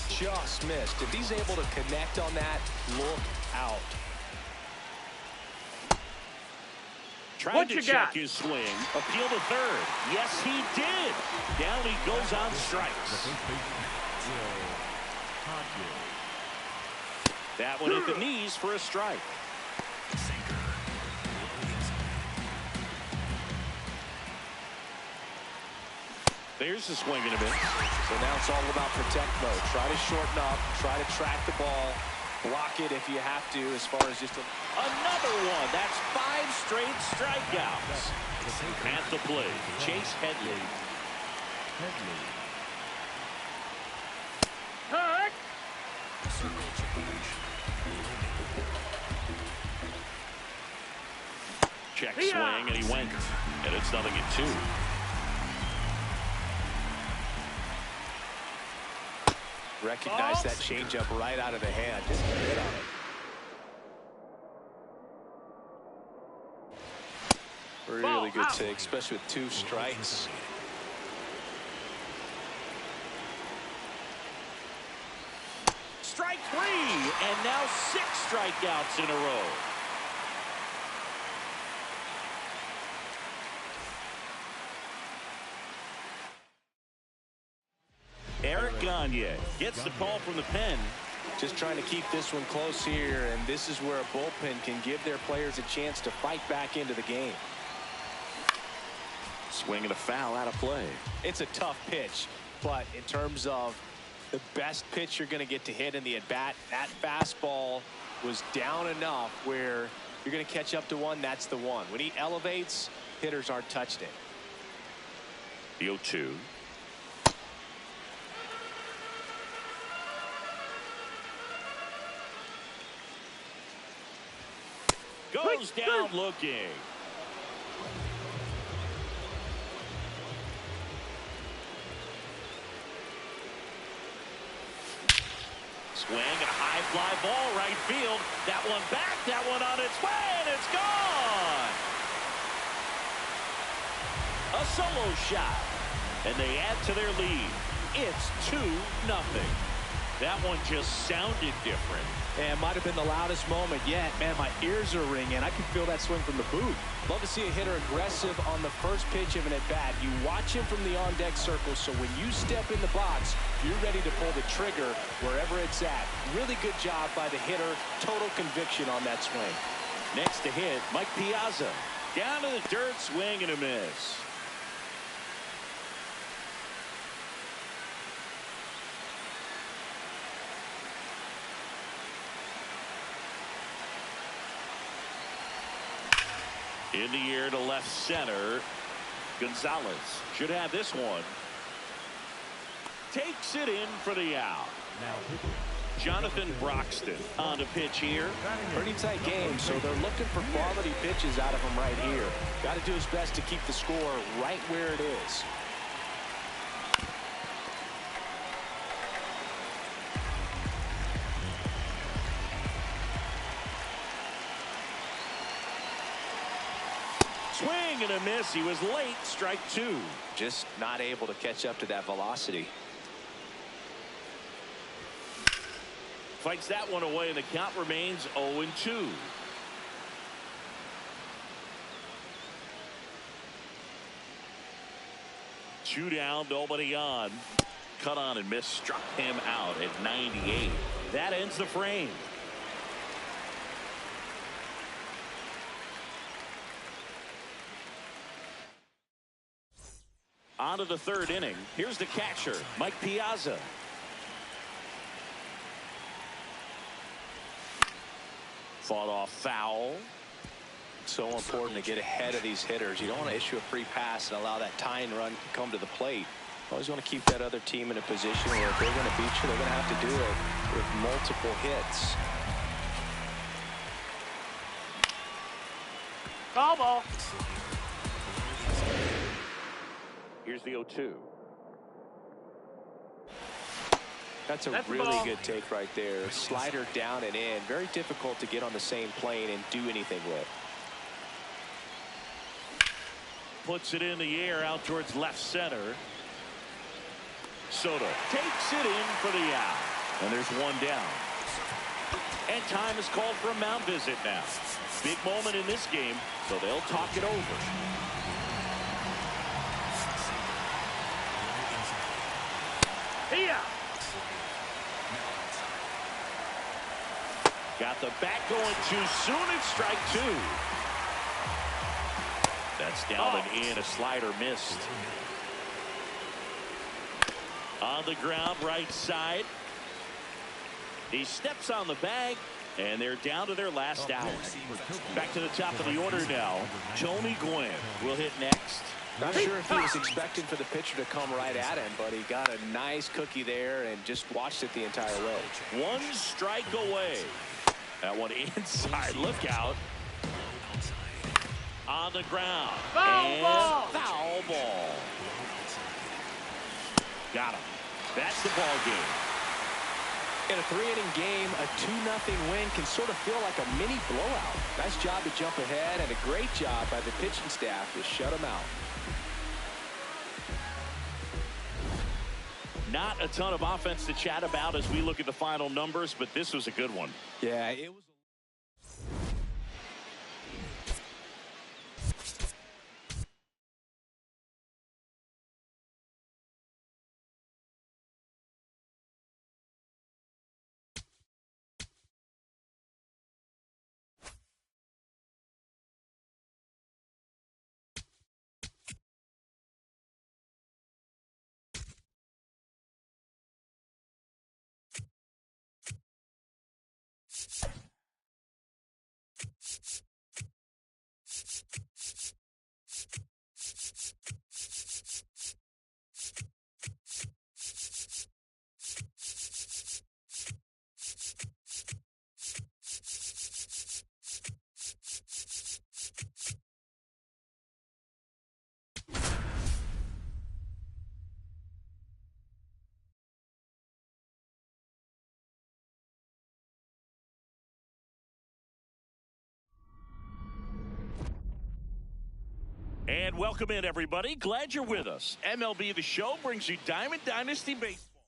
Just missed. If he's able to connect on that, look out. Trying to check his swing. Appeal to third. Yes, he did. Down he goes on strikes. That one hit the knees for a strike. There's the swing and a miss. So now it's all about protect mode. Try to shorten up. Try to track the ball. Block it if you have to, as far as just another one. That's 5 straight strikeouts. At the plate, Chase Headley. Hurt. Check swing, and he went. And it's 0-2. Recognize that changeup right out of the hand. Just hit on it. Really good take, especially with 2 strikes. Strike 3, and now 6 strikeouts in a row. Eric Gagne gets the call from the pen. Just trying to keep this one close here, and this is where a bullpen can give their players a chance to fight back into the game. Swing and a foul out of play. It's a tough pitch, but in terms of the best pitch you're going to get to hit in the at-bat, that fastball was down enough where you're going to catch up to one. That's the one. When he elevates, hitters aren't touched it. The 0-2. Goes down looking. Swing and a high fly ball right field. That one back, that one on its way, and it's gone. A solo shot, and they add to their lead. It's 2-0. That one just sounded different. And might have been the loudest moment yet. Man, my ears are ringing. I can feel that swing from the booth. Love to see a hitter aggressive on the first pitch of an at-bat. You watch him from the on-deck circle, so when you step in the box, you're ready to pull the trigger wherever it's at. Really good job by the hitter. Total conviction on that swing. Next to hit, Mike Piazza. Down to the dirt, swing and a miss. In the air to left center. Gonzalez should have this one. Takes it in for the out. Jonathan Broxton on the pitch here. Pretty tight game, so they're looking for quality pitches out of him right here. Got to do his best to keep the score right where it is. Swing and a miss. He was late. Strike 2. Just not able to catch up to that velocity. Fights that one away, and the count remains 0-2. Two down, nobody on. cut on and miss struck him out at 98. That ends the frame. On to the third inning. Here's the catcher, Mike Piazza. Fought off foul. So important to get ahead of these hitters. You don't want to issue a free pass and allow that tying run to come to the plate. Always want to keep that other team in a position where if they're going to beat you, they're going to have to do it with multiple hits. Foul ball. Here's the 0-2. That's a really good take right there. Slider down and in. Very difficult to get on the same plane and do anything with. Puts it in the air out towards left center. Soto takes it in for the out. And there's one down. And time is called for a mound visit now. Big moment in this game, so they'll talk it over. Here. Got the bat going too soon. It's strike two. That's down and in. A slider missed. On the ground, right side. He steps on the bag, and they're down to their last out. Back to the top of the order now. Tony Gwynn will hit next. Not sure if he was expecting for the pitcher to come right at him, but he got a nice cookie there and just watched it the entire way. One strike away. That one inside. Look out. On the ground. Foul ball. Foul ball. Got him. That's the ball game. In a 3-inning game, a 2-0 win can sort of feel like a mini blowout. Nice job to jump ahead and a great job by the pitching staff to shut them out. Not a ton of offense to chat about as we look at the final numbers, but this was a good one. Yeah, it was. And welcome in, everybody. Glad you're with us. MLB The Show brings you Diamond Dynasty Baseball.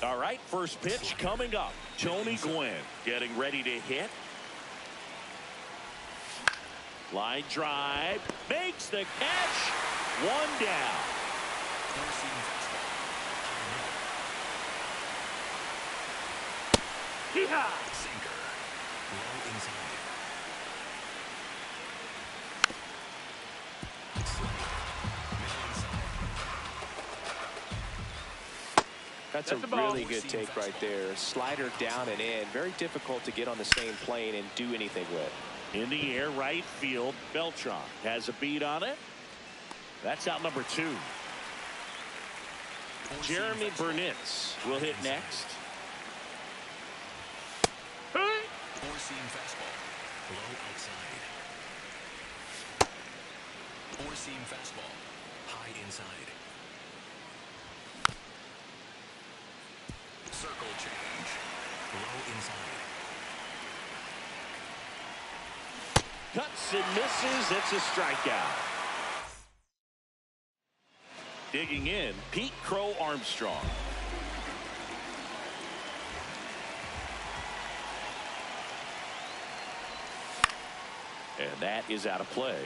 All right, first pitch coming up. Tony Gwynn getting ready to hit. Line drive. Makes the catch. One down. Yeehaw. Sinker. Low inside. That's a really good take right there. Slider down and in. Very difficult to get on the same plane and do anything with. In the air, right field. Beltran has a beat on it. That's out number 2. Jeremy Burnitz will hit next. Four-seam fastball. Low outside. Four-seam fastball. High inside. Circle change. Low inside. Cuts and misses. It's a strikeout. Digging in, Pete Crow Armstrong. And that is out of play.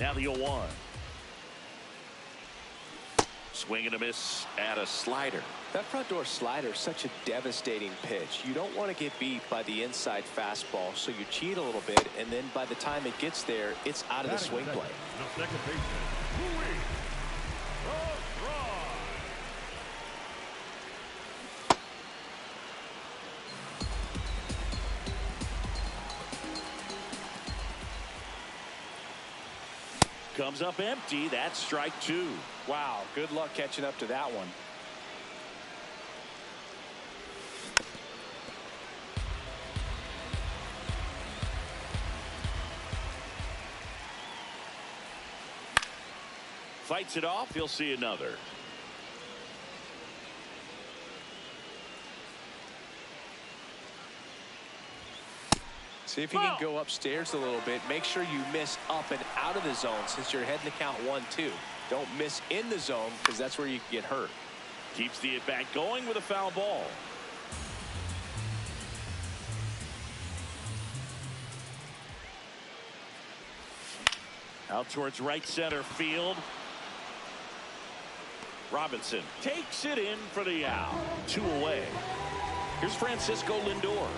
Now the 0-1. Swing and a miss at a slider. That front door slider is such a devastating pitch. You don't want to get beat by the inside fastball, so you cheat a little bit, and then by the time it gets there, it's out of the swing play. The second baseman, Louis. Comes up empty. That's strike 2. Wow, good luck catching up to that one. Fights it off. He'll see another. See if you can go upstairs a little bit. Make sure you miss up and out of the zone since you're heading to count 1-2. Don't miss in the zone because that's where you can get hurt. Keeps the at-bat going with a foul ball. Out towards right center field. Robinson takes it in for the out. 2 away. Here's Francisco Lindor.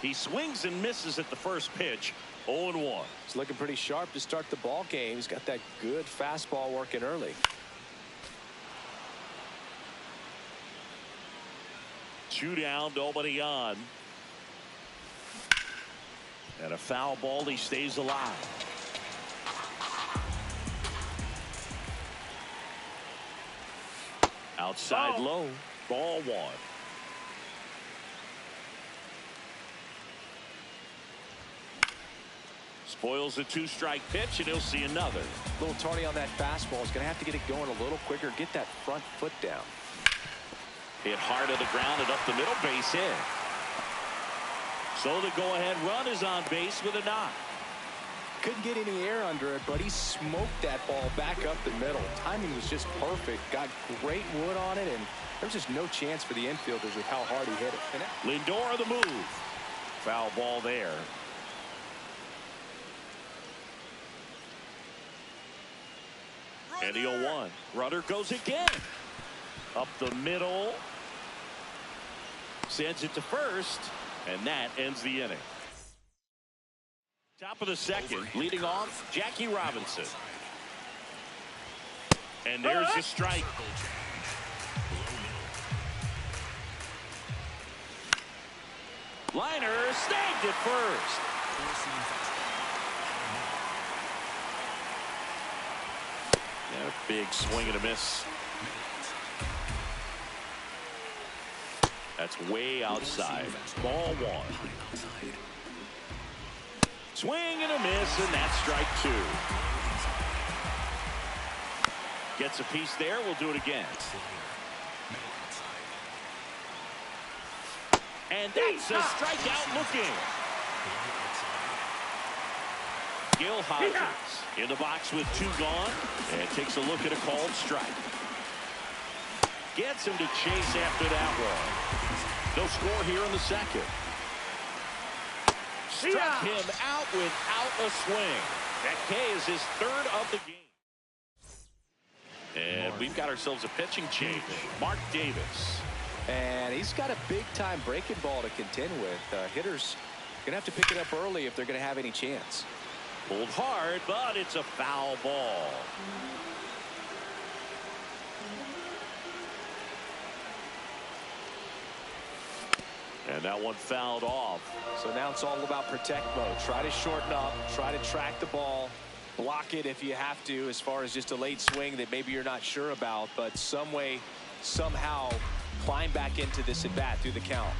He swings and misses at the first pitch. 0-1. He's looking pretty sharp to start the ball game. He's got that good fastball working early. 2 down, nobody on. And a foul ball. He stays alive. Outside low. Ball 1. Spoils a 2-strike pitch, and he'll see another. A little tardy on that fastball. He's going to have to get it going a little quicker. Get that front foot down. Hit hard to the ground and up the middle, base hit. So the go-ahead run is on base with a knock. Couldn't get any air under it, but he smoked that ball back up the middle. Timing was just perfect. Got great wood on it, and there was just no chance for the infielders with how hard he hit it. Lindor the move. Foul ball there. And the 0-1. Runner goes again. Up the middle. Sends it to first. And that ends the inning. Top of the second. Leading off, Jackie Robinson. And there's the strike. Liner snagged it first. And a big swing and a miss. That's way outside. Ball 1. Swing and a miss, and that's strike 2. Gets a piece there. We'll do it again. And that's a strikeout looking. Gil Hodges in the box with 2 gone, and takes a look at a called strike. Gets him to chase after that one. No score here in the second. Struck him out without a swing. That K is his 3rd of the game. And we've got ourselves a pitching change. Mark Davis. And he's got a big-time breaking ball to contend with. Hitters going to have to pick it up early if they're going to have any chance. Pulled hard, but it's a foul ball. And that one fouled off. So now it's all about protect mode. Try to shorten up, try to track the ball, block it if you have to, as far as just a late swing that maybe you're not sure about, but some way, somehow climb back into this at bat through the count.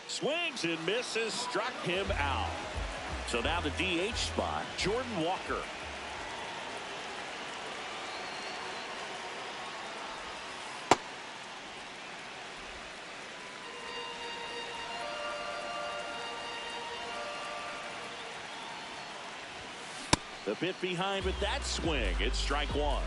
Swings and misses, struck him out. So now the DH spot, Jordan Walker. The bit behind with that swing. It's strike 1.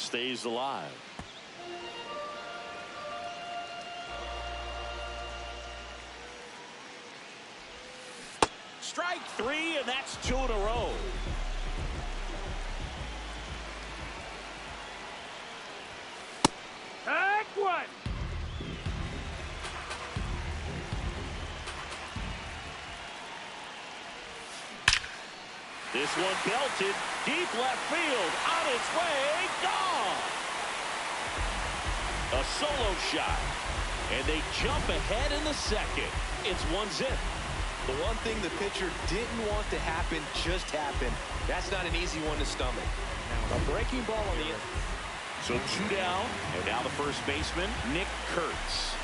stays alive. Strike 3, and that's 2 in a row. Take one. This one belted deep left field, on its way, gone. A solo shot, and they jump ahead in the second. It's 1-0. The one thing the pitcher didn't want to happen just happened. That's not an easy one to stomach. A breaking ball on the end. So 2 down, and now the first baseman, Nick Kurtz.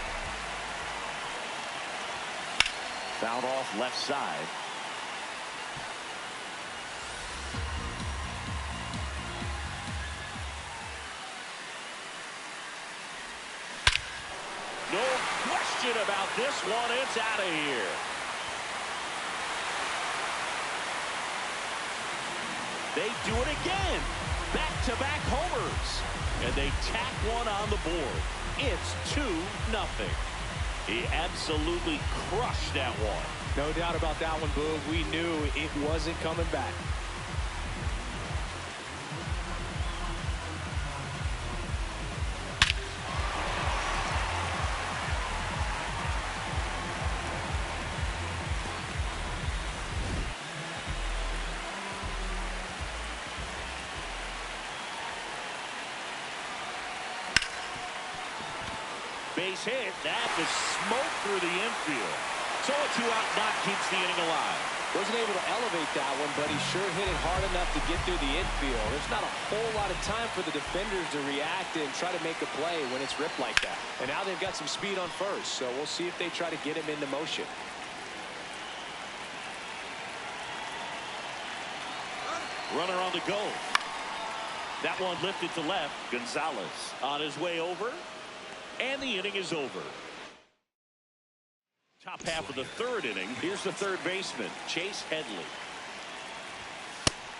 Fouled off left side. No question about this one. It's out of here. They do it again. Back-to-back homers. And they tack one on the board. It's 2-0. He absolutely crushed that one. No doubt about that one, Boog. We knew it wasn't coming back. Base hit. That was smoke through the infield. So a 2-out knock keeps the inning alive. Wasn't able to elevate that one, but he sure hit it hard enough to get through the infield. There's not a whole lot of time for the defenders to react and try to make a play when it's ripped like that. And now they've got some speed on first, so we'll see if they try to get him into motion. Runner on the go. That one lifted to left. Gonzalez on his way over. And the inning is over. Top half of the third inning. Here's the third baseman, Chase Headley.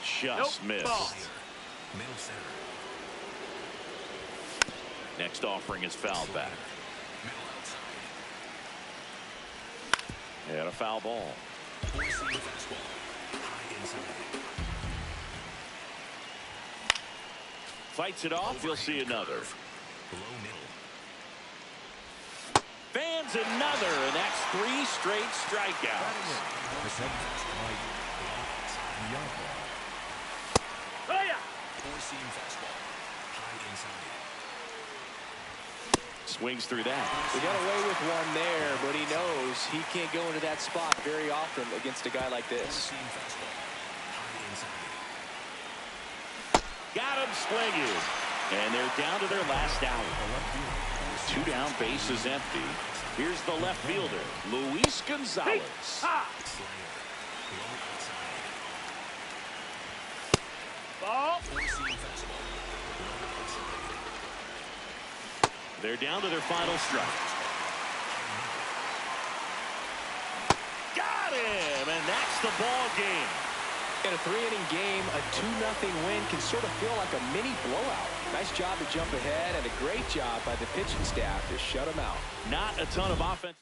Just missed. Middle center. Next offering is fouled back. Middle outside. And a foul ball. Four-seam fastball. High inside. Fights it off. You'll see another. Below middle. Fans another, and that's 3 straight strikeouts. Oh, yeah. Four-seam fastball. High inside. Swings through that. He got away with one there, but he knows he can't go into that spot very often against a guy like this. Four-seam fastball. High inside. Got him swinging. And they're down to their last out. 2 down, base is empty. Here's the left fielder, Luis Gonzalez. Ball. Four-seam fastball. They're down to their final strike. Got him, and that's the ball game. In a 3-inning game, a 2-0 win can sort of feel like a mini blowout. Nice job to jump ahead and a great job by the pitching staff to shut them out. Not a ton of offense.